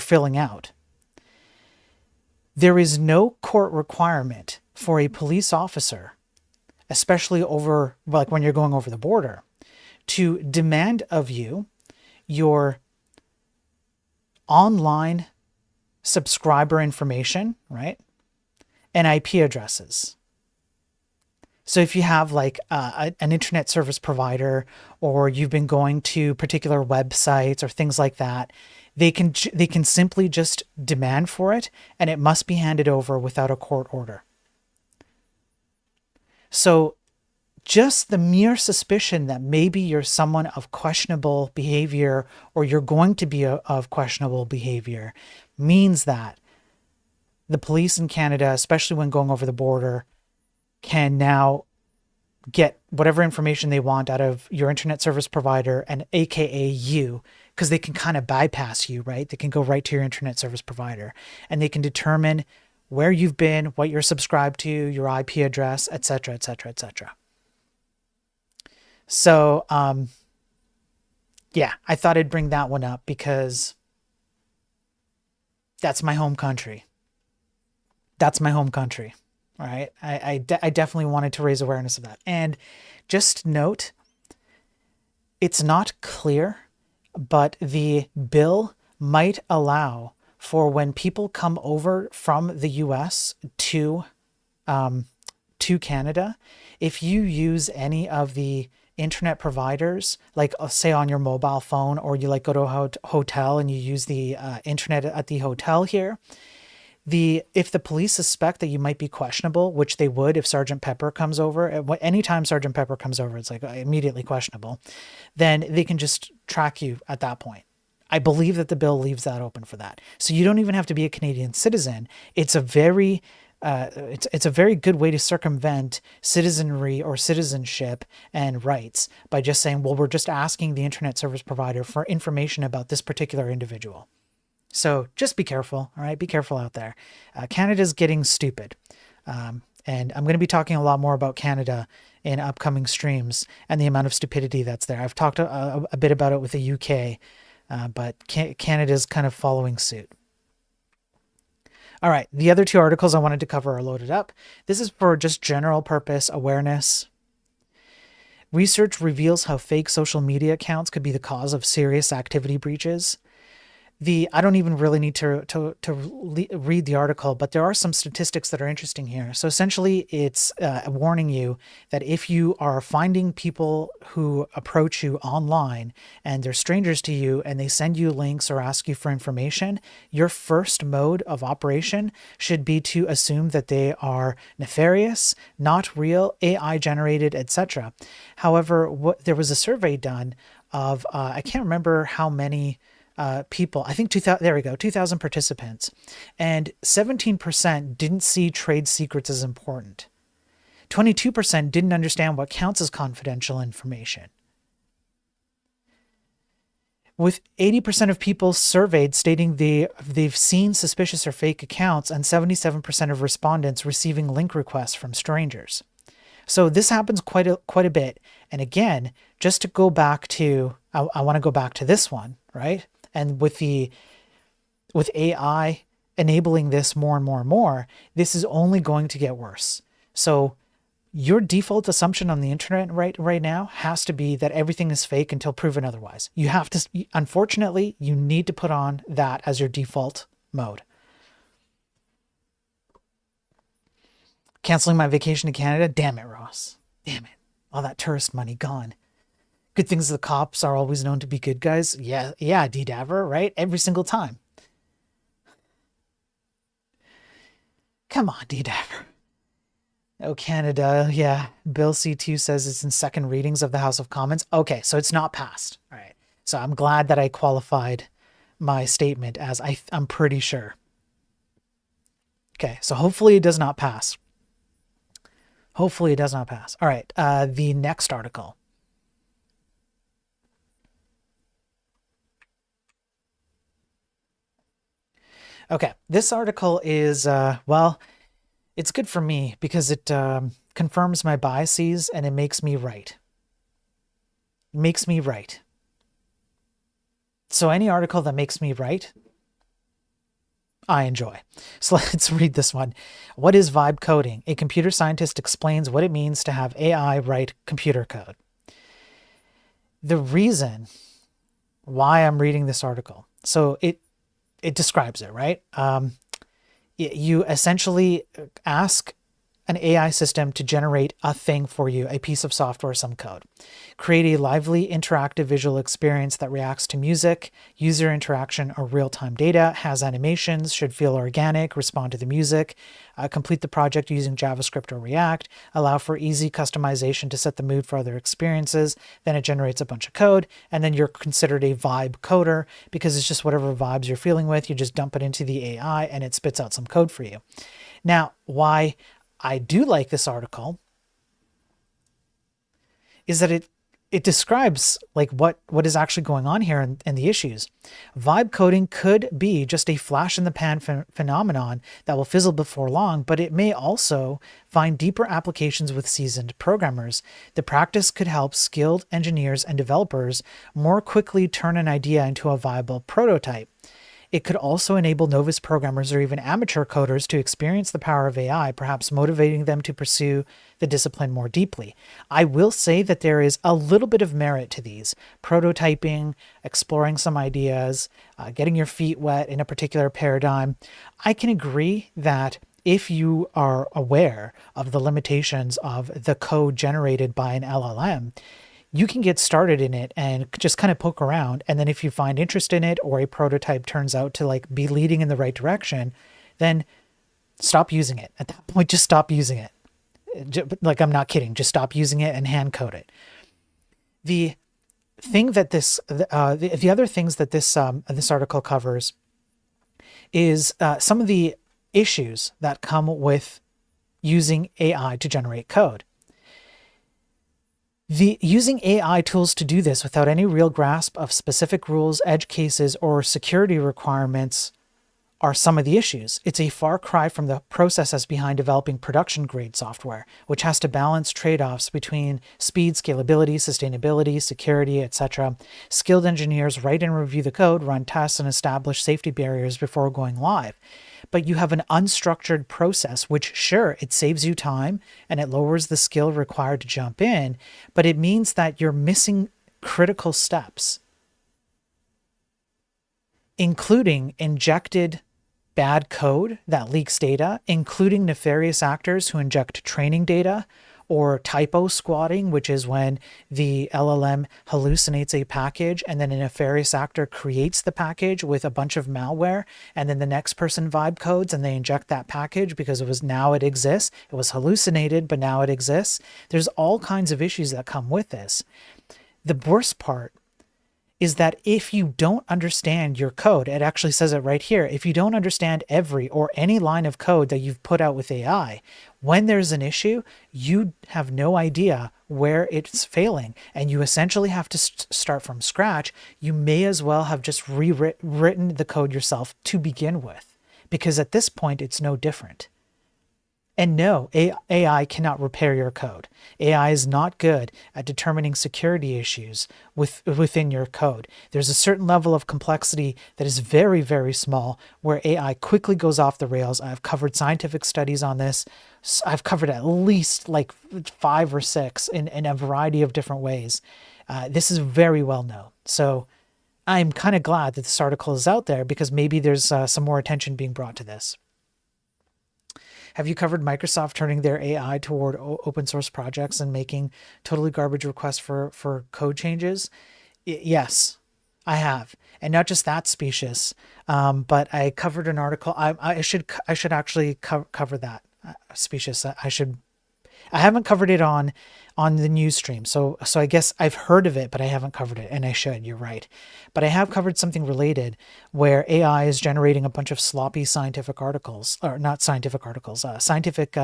filling out, there is no court requirement for a police officer, especially when you're going over the border, to demand of you your online subscriber information, right? And IP addresses. So if you have an internet service provider, or you've been going to particular websites or things like that, they can simply just demand for it, and it must be handed over without a court order. So just the mere suspicion that maybe you're someone of questionable behavior, or you're going to be of questionable behavior, means that the police in Canada, especially when going over the border, can now get whatever information they want out of your internet service provider, and AKA you, because they can kind of bypass you, right? They can go right to your internet service provider, and they can determine where you've been, what you're subscribed to, your IP address, etc. So, yeah, I thought I'd bring that one up because that's my home country. That's my home country, all right? I definitely wanted to raise awareness of that. And just note, it's not clear, but the bill might allow for when people come over from the US to Canada, if you use any of the internet providers, like say on your mobile phone, or you go to a hotel and you use the internet at the hotel here, if the police suspect that you might be questionable, which they would if Sergeant Pepper comes over, anytime Sergeant Pepper comes over, it's immediately questionable, then they can just track you at that point. I believe that the bill leaves that open for that. So you don't even have to be a Canadian citizen. It's a very good way to circumvent citizenry or citizenship and rights by just saying, well, we're just asking the internet service provider for information about this particular individual. So just be careful, all right? Be careful out there. Canada's getting stupid. And I'm going to be talking a lot more about Canada in upcoming streams and the amount of stupidity that's there. I've talked a bit about it with the UK, but Canada's kind of following suit. All right, the other two articles I wanted to cover are loaded up. This is for just general purpose awareness. Research reveals how fake social media accounts could be the cause of serious activity breaches. I don't even really need to read the article, but there are some statistics that are interesting here. So essentially, it's warning you that if you are finding people who approach you online and they're strangers to you and they send you links or ask you for information, your first mode of operation should be to assume that they are nefarious, not real, AI generated, etc. However, there was a survey done of I can't remember how many people, I think 2,000, there we go, 2,000 participants, and 17% didn't see trade secrets as important. 22% didn't understand what counts as confidential information. With 80% of people surveyed stating they've seen suspicious or fake accounts, and 77% of respondents receiving link requests from strangers. So this happens quite a bit. And again, just to go back to, I want to go back to this one, right? And with AI enabling this more and more and more, this is only going to get worse. So your default assumption on the internet right now has to be that everything is fake until proven otherwise. You have to, unfortunately, you need to put on that as your default mode. Canceling my vacation to Canada? Damn it, Ross. Damn it. All that tourist money gone. Good things the cops are always known to be good guys. Yeah, D-Daver, right? Every single time. Come on, D-Daver. Oh, Canada, yeah. Bill C2 says it's in second readings of the House of Commons. Okay, so it's not passed. All right. So I'm glad that I qualified my statement as I'm pretty sure. Okay, so hopefully it does not pass. Hopefully it does not pass. All right, the next article. Okay, this article is, well, it's good for me because it confirms my biases and it makes me right. It makes me right. So any article that makes me right, I enjoy. So let's read this one. What is vibe coding? A computer scientist explains what it means to have AI write computer code. The reason why I'm reading this article, so it describes it, right? You essentially ask an AI system to generate a thing for you, a piece of software, some code. Create a lively, interactive visual experience that reacts to music, user interaction, or real-time data, has animations, should feel organic, respond to the music, complete the project using JavaScript or React, allow for easy customization to set the mood for other experiences. Then it generates a bunch of code, and then you're considered a vibe coder because it's just whatever vibes you're feeling with. You just dump it into the AI and it spits out some code for you. Now, why I do like this article is that it describes like what is actually going on here and the issues. Vibe coding could be just a flash in the pan phenomenon that will fizzle before long, but it may also find deeper applications with seasoned programmers. The practice could help skilled engineers and developers more quickly turn an idea into a viable prototype. It could also enable novice programmers or even amateur coders to experience the power of AI, perhaps motivating them to pursue the discipline more deeply. I will say that there is a little bit of merit to these. Prototyping, exploring some ideas, getting your feet wet in a particular paradigm. I can agree that if you are aware of the limitations of the code generated by an LLM, you can get started in it and just kind of poke around. And then if you find interest in it or a prototype turns out to like be leading in the right direction, then stop using it. At that point, just stop using it. Like, I'm not kidding. Just stop using it and hand code it. The thing that the other things that this article covers is some of the issues that come with using AI to generate code. Using AI tools to do this without any real grasp of specific rules, edge cases, or security requirements are some of the issues. It's a far cry from the processes behind developing production-grade software, which has to balance trade-offs between speed, scalability, sustainability, security, etc. Skilled engineers write and review the code, run tests, and establish safety barriers before going live. but you have an unstructured process, which sure, it saves you time and it lowers the skill required to jump in, but it means that you're missing critical steps, including injected bad code that leaks data, including nefarious actors who inject training data, or typo squatting, which is when the LLM hallucinates a package and then a nefarious actor creates the package with a bunch of malware, and then the next person vibe codes and they inject that package because it exists. It was hallucinated, but now it exists. There's all kinds of issues that come with this. The worst part is that if you don't understand your code, it actually says it right here, if you don't understand every or any line of code that you've put out with AI, when there's an issue, you have no idea where it's failing, and you essentially have to start from scratch. You may as well have just rewritten the code yourself to begin with, because at this point, it's no different. And no, AI cannot repair your code. AI is not good at determining security issues within your code. There's a certain level of complexity that is very, very small where AI quickly goes off the rails. I've covered scientific studies on this. I've covered at least like 5 or 6 in a variety of different ways. This is very well known. So I'm kind of glad that this article is out there, because maybe there's some more attention being brought to this. Have you covered Microsoft turning their AI toward open source projects and making totally garbage requests for code changes? Yes, I have. And not just that, Specious, but I covered an article. I should actually cover that, Specious. I haven't covered it on the news stream. So I guess I've heard of it, but I haven't covered it, and I should. You're right. But I have covered something related where AI is generating a bunch of sloppy scientific articles, or not scientific articles, scientific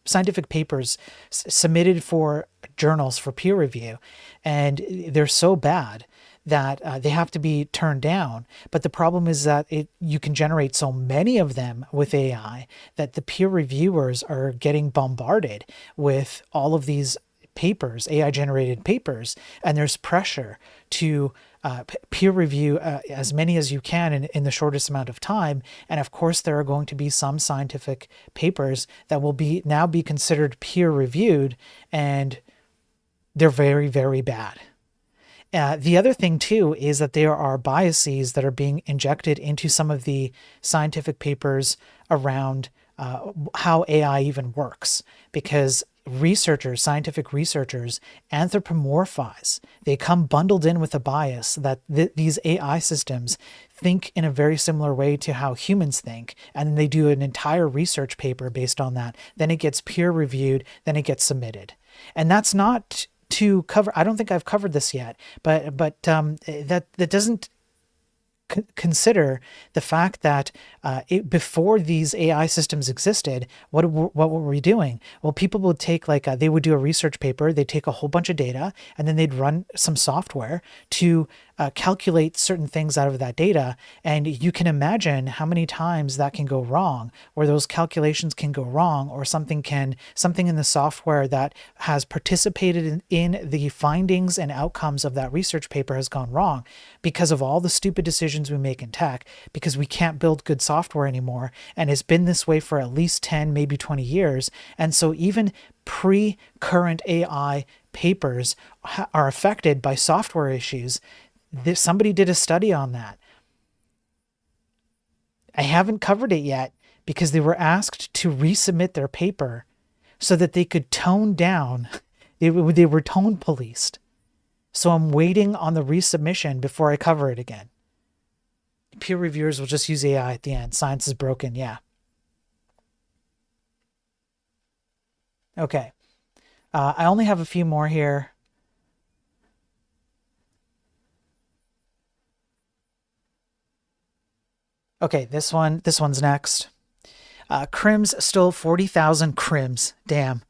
scientific papers submitted for journals for peer review, and they're so bad that they have to be turned down. But the problem is that you can generate so many of them with AI that the peer reviewers are getting bombarded with all of these papers, AI generated papers, and there's pressure to peer review as many as you can in the shortest amount of time. And of course, there are going to be some scientific papers that will now be considered peer reviewed, and they're very, very bad. The other thing, too, is that there are biases that are being injected into some of the scientific papers around how AI even works, because scientific researchers anthropomorphize. They come bundled in with a bias that these AI systems think in a very similar way to how humans think, and then they do an entire research paper based on that. Then it gets peer reviewed, then it gets submitted. And that's not to cover, I don't think I've covered this yet, but that doesn't consider the fact that before these AI systems existed, what were we doing? Well, people would take they would do a research paper, they'd take a whole bunch of data, and then they'd run some software to calculate certain things out of that data. And you can imagine how many times that can go wrong, or those calculations can go wrong, or something in the software that has participated in the findings and outcomes of that research paper has gone wrong because of all the stupid decisions we make in tech, because we can't build good software anymore. And it's been this way for at least 10, maybe 20 years. And so even pre-current AI papers are affected by software issues. Somebody did a study on that. I haven't covered it yet because they were asked to resubmit their paper so that they could tone down. They were tone policed. So I'm waiting on the resubmission before I cover it again. Peer reviewers will just use AI at the end. Science is broken. Yeah. Okay. I only have a few more here. Okay, this one's next. Crims stole 40,000 Crims. Damn,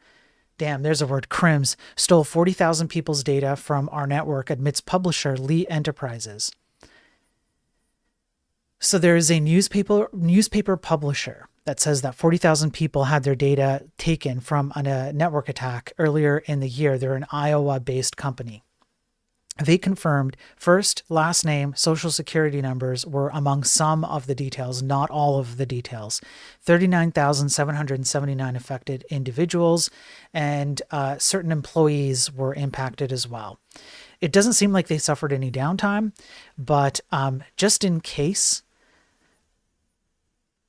there's a word. Crims stole 40,000 people's data from our network, admits publisher Lee Enterprises. So there is a newspaper publisher that says that 40,000 people had their data taken from a network attack earlier in the year. They're an Iowa-based company. They confirmed first, last name, social security numbers were among some of the details, not all of the details. 39,779 affected individuals, and certain employees were impacted as well. It doesn't seem like they suffered any downtime, but just in case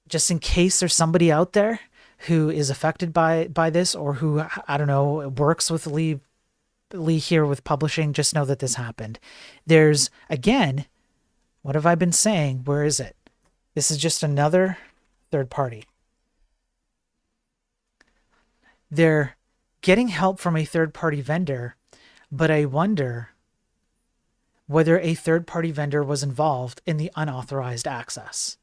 there's somebody out there who is affected by this, or who, I don't know, works with Lee here with publishing, just know that this happened. There's, again, what have I been saying? Where is it? This is just another third party. They're getting help from a third party vendor, but I wonder whether a third party vendor was involved in the unauthorized access.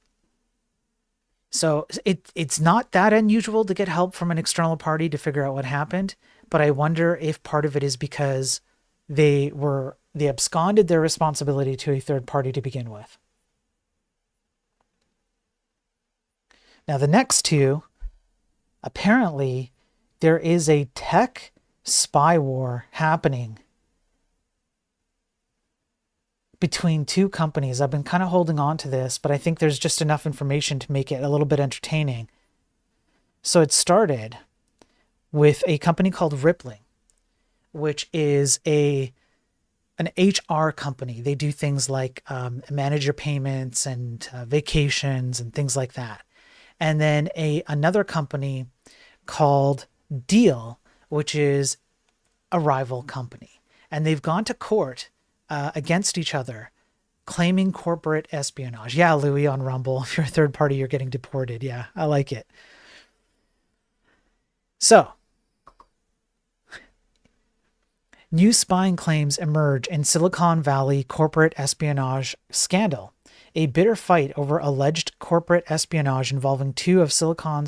So it's not that unusual to get help from an external party to figure out what happened, but I wonder if part of it is because they absconded their responsibility to a third party to begin with. Now, the next two, apparently there is a tech spy war happening between two companies. I've been kind of holding on to this, but I think there's just enough information to make it a little bit entertaining. So it started with a company called Rippling, which is an HR company. They do things like manage your payments and vacations and things like that. And then another company called Deal, which is a rival company. And they've gone to court against each other, claiming corporate espionage. Yeah, Louis on Rumble, if you're a third party, you're getting deported. Yeah, I like it. So, new spying claims emerge in Silicon Valley corporate espionage scandal. A bitter fight over alleged corporate espionage involving two of Silicon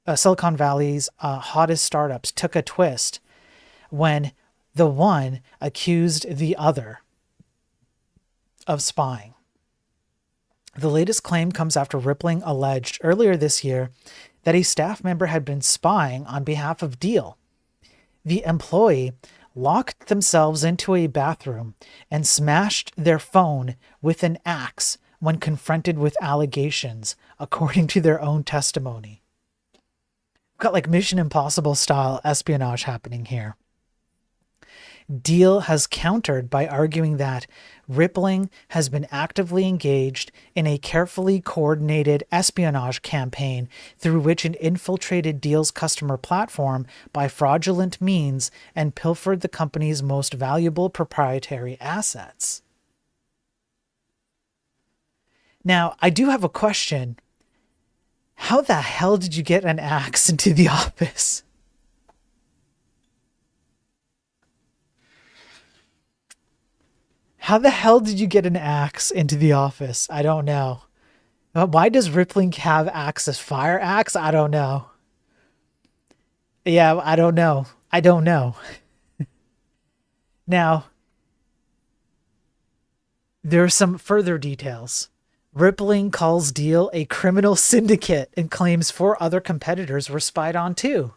Valley's hottest startups took a twist when the one accused the other of spying. The latest claim comes after Rippling alleged earlier this year that a staff member had been spying on behalf of Deal. The employee locked themselves into a bathroom and smashed their phone with an axe when confronted with allegations, according to their own testimony. We've got like Mission Impossible style espionage happening here. Deal has countered by arguing that Rippling has been actively engaged in a carefully coordinated espionage campaign through which it infiltrated Deal's customer platform by fraudulent means and pilfered the company's most valuable proprietary assets. Now, I do have a question. How the hell did you get an axe into the office? How the hell did you get an axe into the office? I don't know. Why does Rippling have axes? Fire axe? I don't know. Yeah, I don't know. I don't know. Now, there are some further details. Rippling calls Deal a criminal syndicate and claims 4 other competitors were spied on too.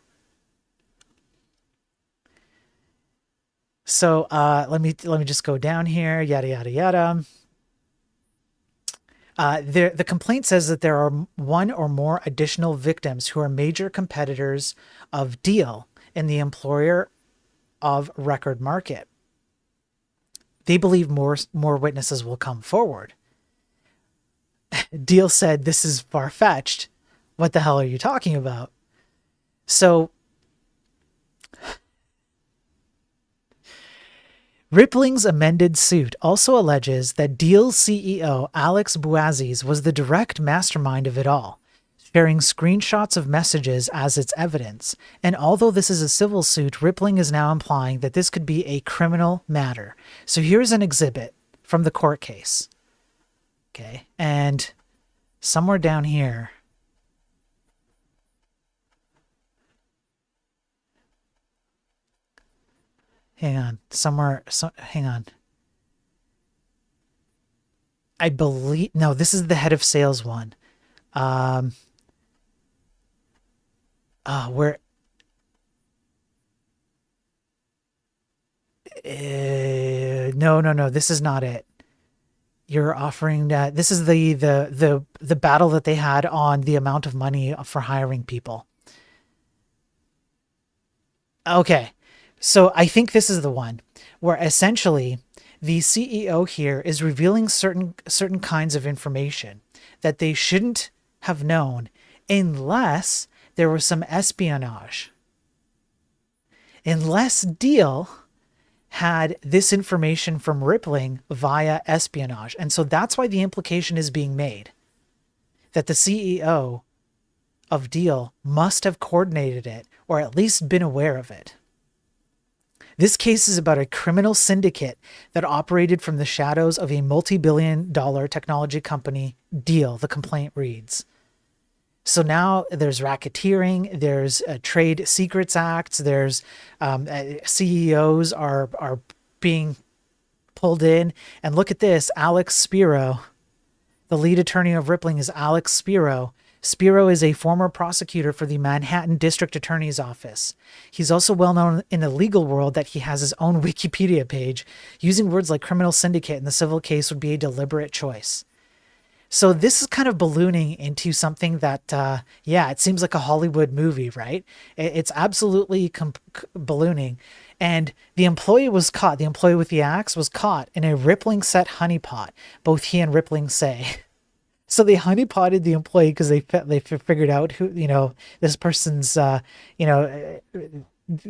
So let me just go down here. Yada yada yada. The complaint says that there are 1 or more additional victims who are major competitors of Deal in the employer of record market. They believe more witnesses will come forward. Deal said, "This is far-fetched. What the hell are you talking about?" So Rippling's amended suit also alleges that Deal's CEO Alex Bouaziz was the direct mastermind of it all, sharing screenshots of messages as its evidence. And although this is a civil suit, Rippling is now implying that this could be a criminal matter. So here's an exhibit from the court case. Okay, and somewhere down here, hang on. I believe, no, this is the head of sales one. Where, no, this is not it. You're offering that this is the battle that they had on the amount of money for hiring people. Okay. So I think this is the one where essentially the CEO here is revealing certain kinds of information that they shouldn't have known unless there was some espionage. Unless Deal had this information from Rippling via espionage. And so that's why the implication is being made that the CEO of Deal must have coordinated it or at least been aware of it. This case is about a criminal syndicate that operated from the shadows of a multi-billion-dollar technology company, Deal, the complaint reads. So now there's racketeering, there's Trade Secrets Acts, there's CEOs are being pulled in. And look at this, Alex Spiro, the lead attorney of Rippling is Alex Spiro. Spiro is a former prosecutor for the Manhattan District Attorney's Office. He's also well known in the legal world that he has his own Wikipedia page. Using words like criminal syndicate in the civil case would be a deliberate choice. So this is kind of ballooning into something that, it seems like a Hollywood movie, right? It's absolutely ballooning. And the employee was caught, the employee with the axe was caught in a Rippling set honeypot, both he and Rippling say. So they honeypotted the employee because they figured out who, this person's,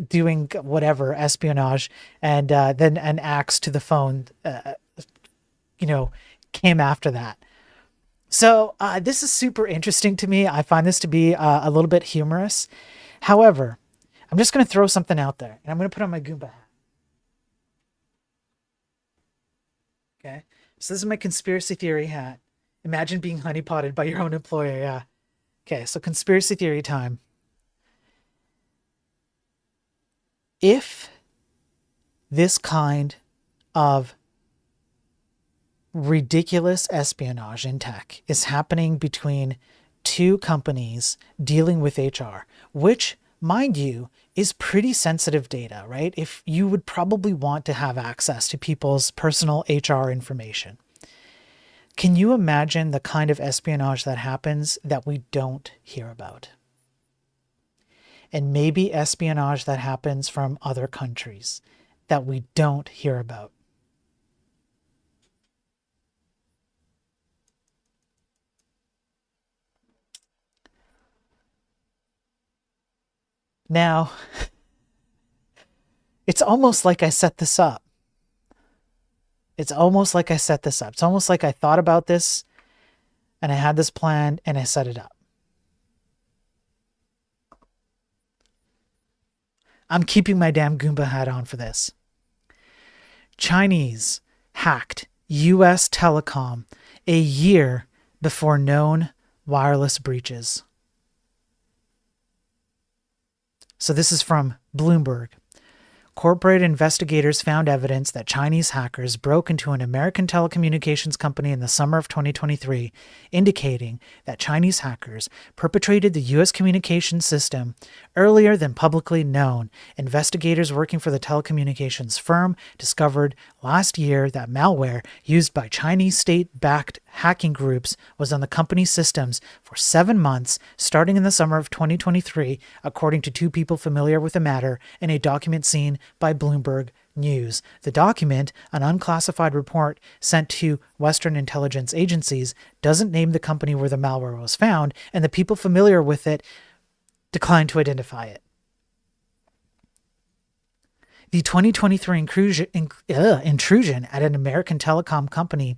doing whatever, espionage, and then an axe to the phone, came after that. So this is super interesting to me. I find this to be a little bit humorous. However, I'm just going to throw something out there, and I'm going to put on my Goomba hat. Okay, so this is my conspiracy theory hat. Imagine being honeypotted by your own employer, yeah. Okay, so conspiracy theory time. If this kind of ridiculous espionage in tech is happening between two companies dealing with HR, which, mind you, is pretty sensitive data, right? If you would probably want to have access to people's personal HR information. Can you imagine the kind of espionage that happens that we don't hear about? And maybe espionage that happens from other countries that we don't hear about. Now, it's almost like I set this up. It's almost like I set this up. It's almost like I thought about this and I had this plan and I set it up. I'm keeping my damn Goomba hat on for this. Chinese hacked US telecom a year before known wireless breaches. So this is from Bloomberg. Corporate investigators found evidence that Chinese hackers broke into an American telecommunications company in the summer of 2023, indicating that Chinese hackers perpetrated the U.S. communications system earlier than publicly known. Investigators working for the telecommunications firm discovered last year that malware used by Chinese state-backed hacking groups was on the company's systems for 7 months, starting in the summer of 2023, according to two people familiar with the matter in a document seen by Bloomberg News. The document, an unclassified report sent to Western intelligence agencies, doesn't name the company where the malware was found, and the people familiar with it declined to identify it. The 2023 intrusion at an American telecom company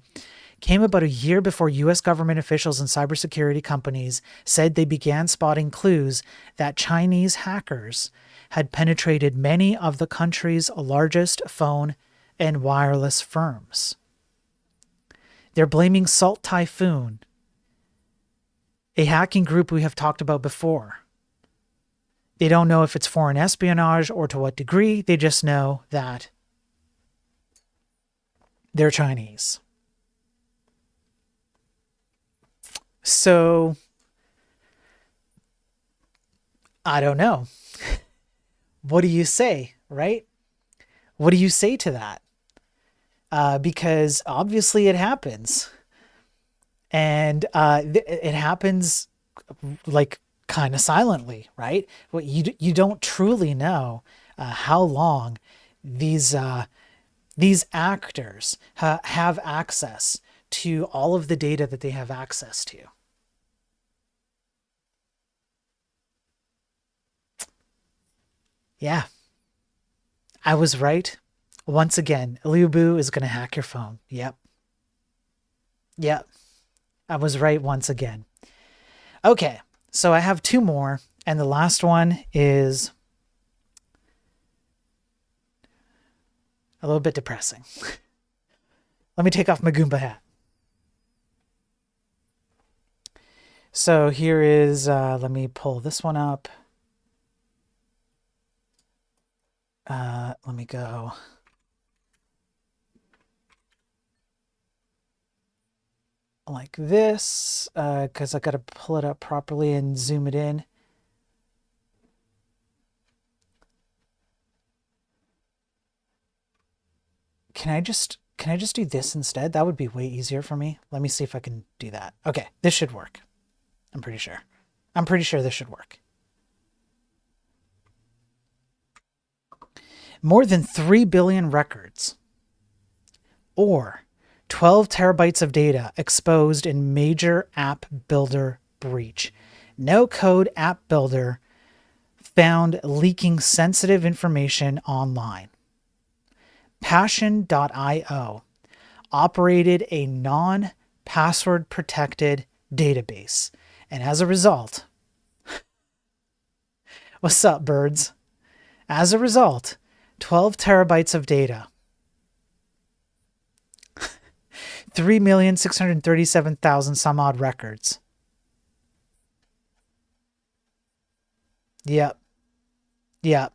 came about a year before U.S. government officials and cybersecurity companies said they began spotting clues that Chinese hackers had penetrated many of the country's largest phone and wireless firms. They're blaming Salt Typhoon, a hacking group we have talked about before. They don't know if it's foreign espionage or to what degree. They just know that they're Chinese. So, I don't know. What do you say, right? What do you say to that? because obviously it happens. And it happens like kind of silently, right? What you don't truly know how long these actors have access to all of the data that they have access to. Yeah, I was right. Once again, Liu Bu is going to hack your phone. Yep. Yep. I was right once again. Okay, so I have two more, and the last one is a little bit depressing. Let me take off my Goomba hat. So here is, let me pull this one up. Let me go. Like this, because I got to pull it up properly and zoom it in. Can I just do this instead? That would be way easier for me. Let me see if I can do that. Okay, this should work. I'm pretty sure. I'm pretty sure this should work. More than 3 billion records, or 12 terabytes of data exposed in major app builder breach. No code app builder found leaking sensitive information online. Passion.io operated a non-password protected database. And as a result, what's up, birds? As a result, 12 terabytes of data, 3,637,000 some odd records. Yep. Yeah.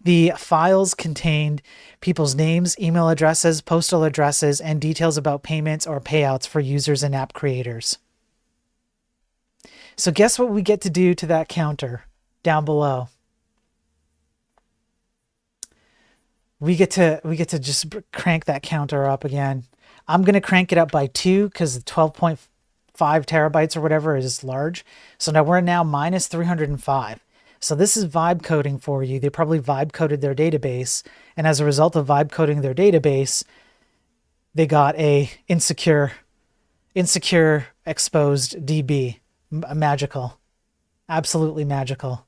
The files contained people's names, email addresses, postal addresses, and details about payments or payouts for users and app creators. So guess what we get to do to that counter down below? We get to just crank that counter up again. I'm going to crank it up by 2 because the 12.5 terabytes or whatever is large. So now we're now minus 305. So this is vibe coding for you. They probably vibe coded their database. And as a result of vibe coding their database, they got a insecure exposed DB. Magical. Absolutely magical.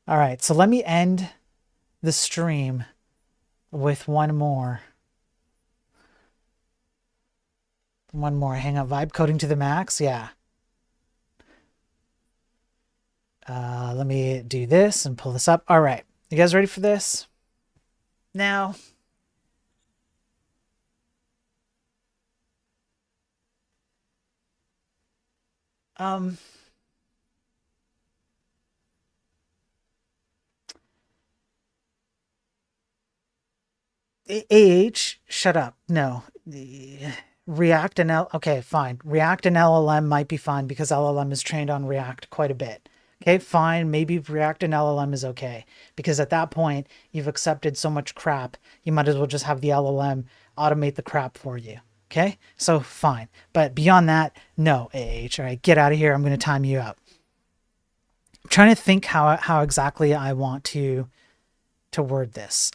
All right. So let me end the stream with one more. One more. Hang on. Vibe coding to the max. Yeah. Let me do this and pull this up. All right. You guys ready for this? Now, AH, shut up. No. React and okay, fine. React and LLM might be fine because LLM is trained on React quite a bit. Okay, fine. Maybe React and LLM is okay because at that point you've accepted so much crap, you might as well just have the LLM automate the crap for you. Okay, so fine. But beyond that, no, AH. All right, get out of here. I'm going to time you out. I'm trying to think how exactly I want to word this.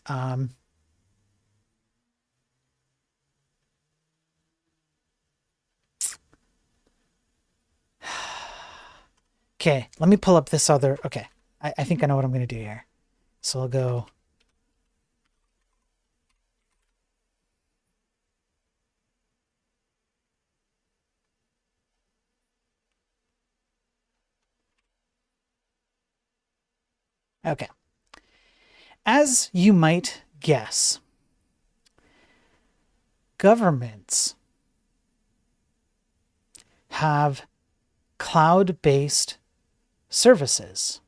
Okay, let me pull up this other. Okay, I think I know what I'm going to do here. So I'll go. Okay. As you might guess, governments have cloud-based services.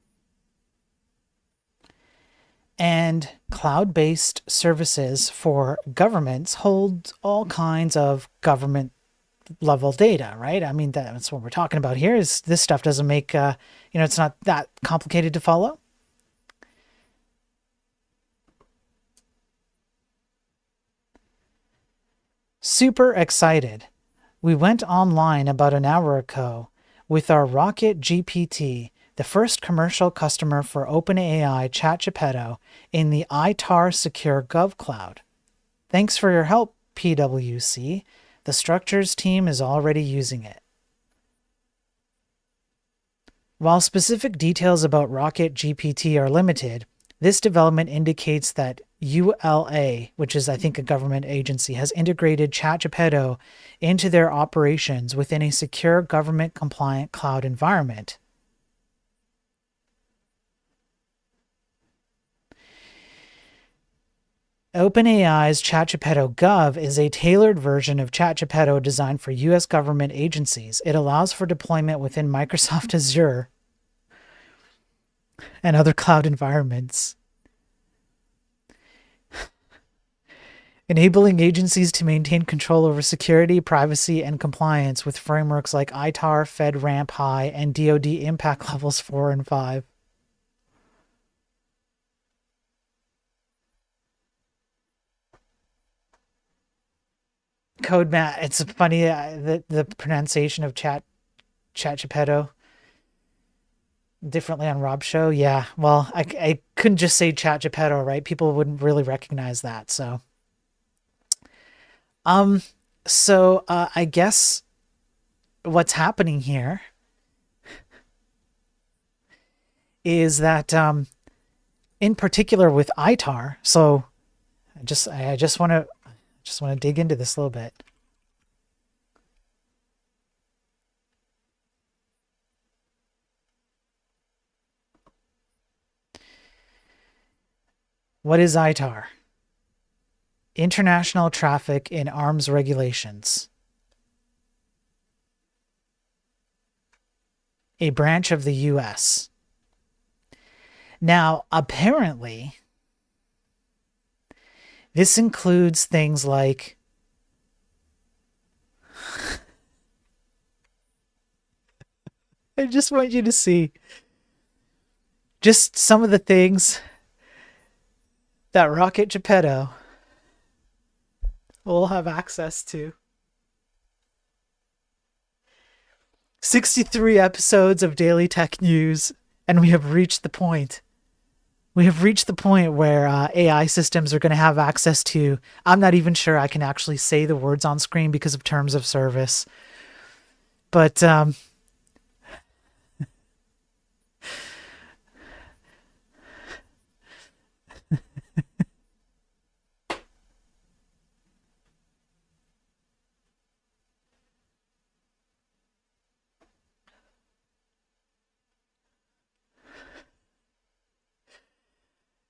And cloud-based services for governments hold all kinds of government level data, right? I mean, that's what we're talking about here. Is this stuff doesn't make, it's not that complicated to follow. super excited. We went online about an hour ago with our Rocket GPT, the first commercial customer for OpenAI ChatGPT in the ITAR Secure Gov Cloud. Thanks for your help, PwC. The structures team is already using it. While specific details about Rocket GPT are limited, this development indicates that ULA, which is I think a government agency, has integrated ChatGPT into their operations within a secure government-compliant cloud environment. OpenAI's ChatGPT Gov is a tailored version of ChatGPT designed for U.S. government agencies. It allows for deployment within Microsoft Azure and other cloud environments, enabling agencies to maintain control over security, privacy, and compliance with frameworks like ITAR, FedRAMP High, and DoD Impact Levels 4 and 5. Code Matt, it's funny the pronunciation of ChatGPT differently on Rob's show. Yeah, well, I couldn't just say ChatGPT, right? People wouldn't really recognize that. So, I guess what's happening here is that, in particular with ITAR. So, I just want to dig into this a little bit. What is ITAR? International Traffic in Arms Regulations. A branch of the U.S. Now, apparently, this includes things like I just want you to see just some of the things that Rocket Geppetto will have access to. 63 episodes of Daily Tech News, and we have reached the point. We have reached the point where AI systems are going to have access to, I'm not even sure I can actually say the words on screen because of terms of service. But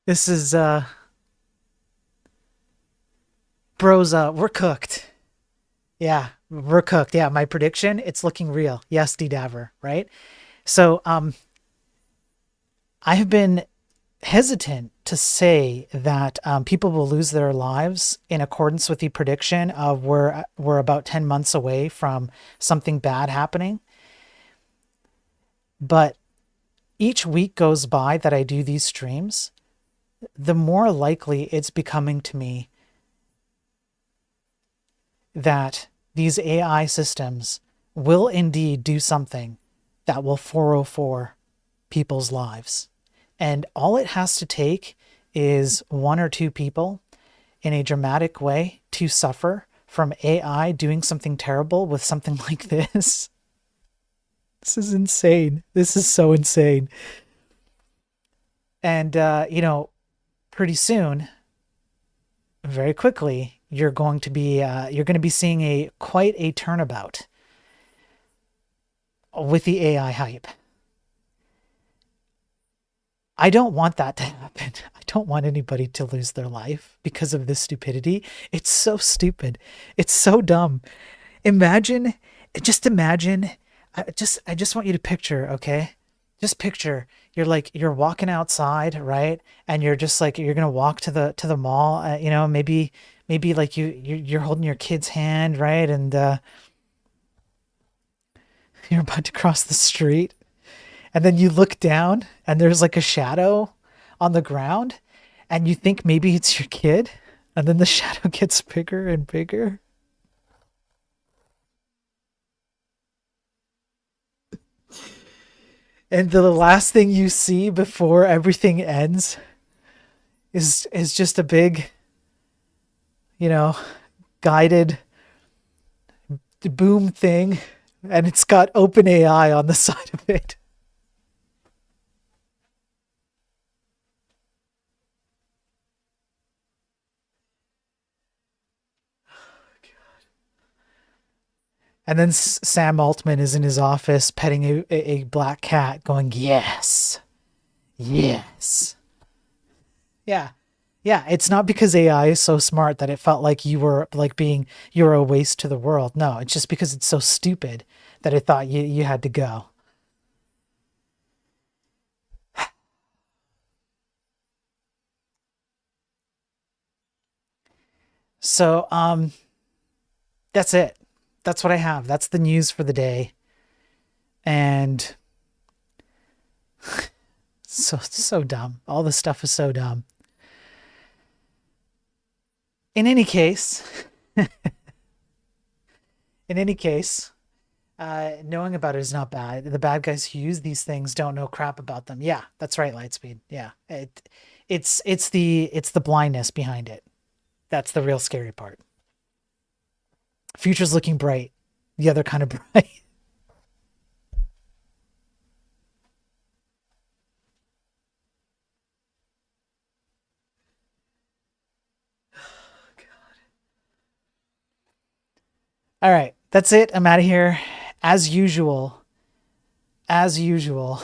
this is, bros, we're cooked. Yeah, we're cooked. Yeah, my prediction, it's looking real. Yes, D-Daver, right? So, I have been hesitant to say that people will lose their lives in accordance with the prediction of we're about 10 months away from something bad happening. But each week goes by that I do these streams, the more likely it's becoming to me that these AI systems will indeed do something that will 404 people's lives. And all it has to take is one or two people in a dramatic way to suffer from AI doing something terrible with something like this. This is insane. This is so insane. And, pretty soon, very quickly, you're going to be seeing quite a turnabout with the AI hype. I don't want that to happen. I don't want anybody to lose their life because of this stupidity. It's so stupid. It's so dumb. Just imagine. I just want you to picture, okay? Just picture you're walking outside, right? And you're just like you're gonna walk to the mall. Maybe like you're holding your kid's hand, right? And you're about to cross the street. And then you look down and there's like a shadow on the ground and you think maybe it's your kid. And then the shadow gets bigger and bigger. And the last thing you see before everything ends is just a big, you know, guided boom thing, and it's got OpenAI on the side of it. And then Sam Altman is in his office petting a black cat, going, "Yes, yes, yeah, yeah." It's not because AI is so smart that it felt like you were a waste to the world. No, it's just because it's so stupid that it thought you had to go. So that's it. That's what I have. That's the news for the day. And so dumb. All this stuff is so dumb. In any case, in any case, knowing about it is not bad. The bad guys who use these things don't know crap about them. Yeah, that's right, Lightspeed. Yeah, it's the blindness behind it. That's the real scary part. Future's looking bright. The other kind of bright. All right, that's it. I'm out of here. As usual, as usual.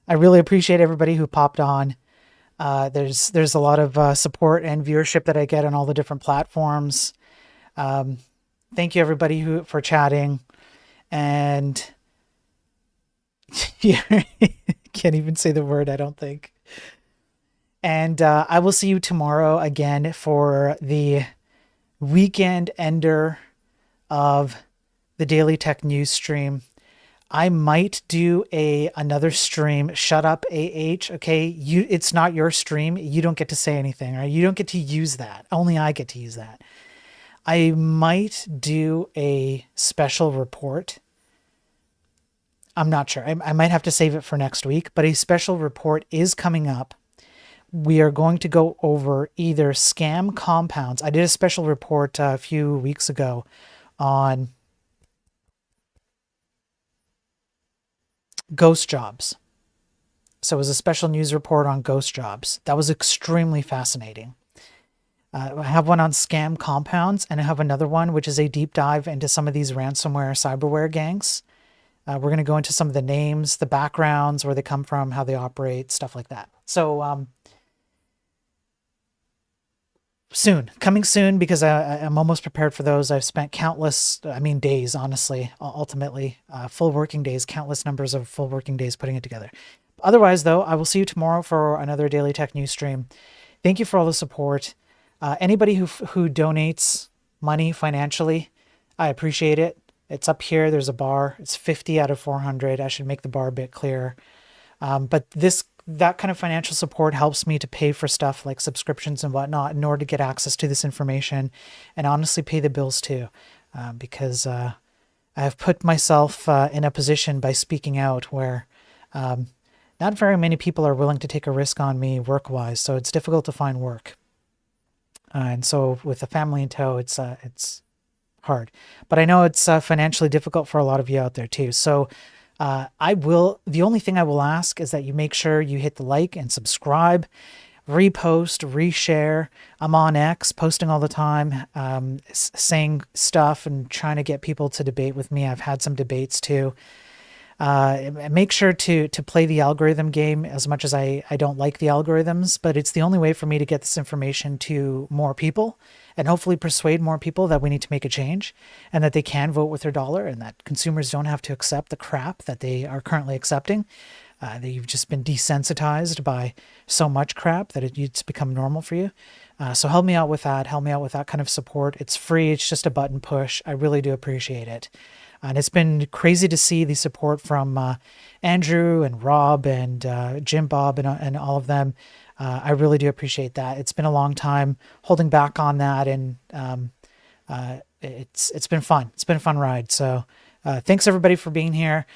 I really appreciate everybody who popped on. There's a lot of support and viewership that I get on all the different platforms. Thank you everybody for chatting, and can't even say the word, I don't think. And I will see you tomorrow again for the weekend ender of the Daily Tech News stream. I might do another stream. Shut up, AH. Okay, it's not your stream. You don't get to say anything, right? You don't get to use that. Only I get to use that. I might do a special report. I'm not sure. I might have to save it for next week, but a special report is coming up. We are going to go over either scam compounds. I did a special report a few weeks ago on ghost jobs. So it was a special news report on ghost jobs. That was extremely fascinating. I have one on scam compounds, and I have another one, which is a deep dive into some of these ransomware cyberware gangs. We're going to go into some of the names, the backgrounds, where they come from, how they operate, stuff like that. So coming soon, because I'm almost prepared for those. I've spent days, honestly, ultimately, full working days, countless numbers of full working days putting it together. Otherwise, though, I will see you tomorrow for another Daily Tech News stream. Thank you for all the support. Anybody who donates money financially, I appreciate it. It's up here. There's a bar. It's 50 out of 400. I should make the bar a bit clearer. But that kind of financial support helps me to pay for stuff like subscriptions and whatnot in order to get access to this information and honestly pay the bills too. Because I have put myself in a position by speaking out where not very many people are willing to take a risk on me work-wise. So it's difficult to find work. And so with a family in tow, it's hard. But I know it's financially difficult for a lot of you out there too. So the only thing I will ask is that you make sure you hit the like and subscribe, repost, reshare. I'm on X, posting all the time, saying stuff and trying to get people to debate with me. I've had some debates too. Make sure to play the algorithm game as much as I don't like the algorithms, but it's the only way for me to get this information to more people and hopefully persuade more people that we need to make a change and that they can vote with their dollar and that consumers don't have to accept the crap that they are currently accepting. That you've just been desensitized by so much crap that it's become normal for you. So help me out with that. Help me out with that kind of support. It's free. It's just a button push. I really do appreciate it. And it's been crazy to see the support from Andrew and Rob and Jim Bob and all of them. I really do appreciate that. It's been a long time holding back on that, and it's been fun. It's been a fun ride. So thanks everybody for being here.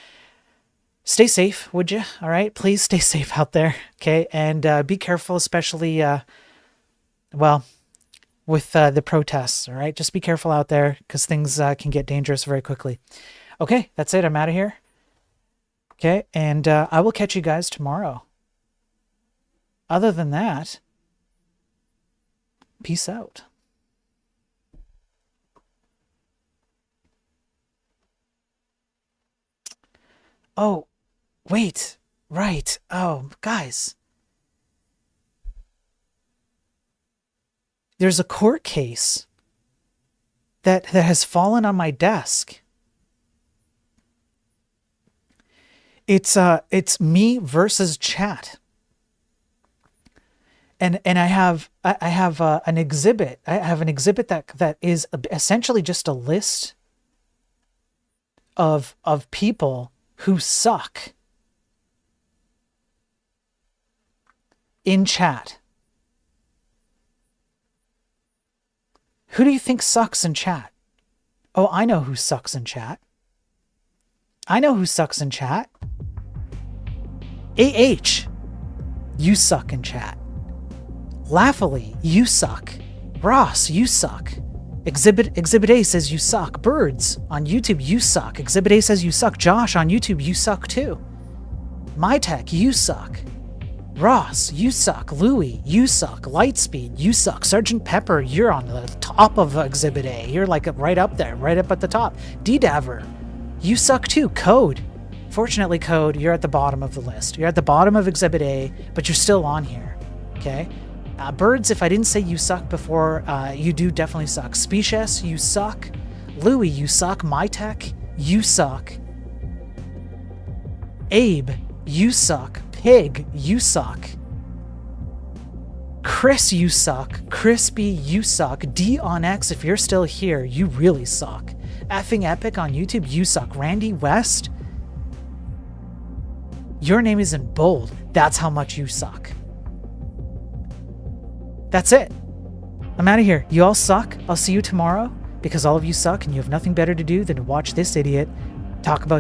stay safe, would you? All right, please stay safe out there. Okay, and be careful, especially well, with the protests. All right, just be careful out there because things can get dangerous very quickly. Okay, that's it. I'm out of here. Okay, and I will catch you guys tomorrow. Other than that, peace out. Oh, wait. Right. Oh, guys. There's a court case that has fallen on my desk. It's me versus chat. And I have an exhibit. I have an exhibit that is essentially just a list of people who suck in chat. Who do you think sucks in chat? Oh, I know who sucks in chat. I know who sucks in chat. AH, you suck in chat. Laughily, you suck. Ross, you suck. Exhibit A says you suck. Birds on YouTube, you suck. Exhibit A says you suck. Josh on YouTube, you suck too. MyTech, you suck. Ross, you suck. Louie, you suck. Lightspeed, you suck. Sergeant Pepper, you're on the top of Exhibit A. You're like right up there, right up at the top. D-Daver, you suck too. Code. Fortunately, Code, you're at the bottom of the list. You're at the bottom of Exhibit A, but you're still on here. Okay? Birds, if I didn't say you suck before, you do definitely suck. Species, you suck. Louie, you suck. MyTech, you suck. Abe, you suck. Pig, you suck. Chris, you suck. Crispy, you suck. D on X, if you're still here, you really suck. Effing Epic on YouTube, you suck. Randy West, your name is in bold. That's how much you suck. That's it. I'm out of here. You all suck. I'll see you tomorrow because all of you suck and you have nothing better to do than to watch this idiot talk about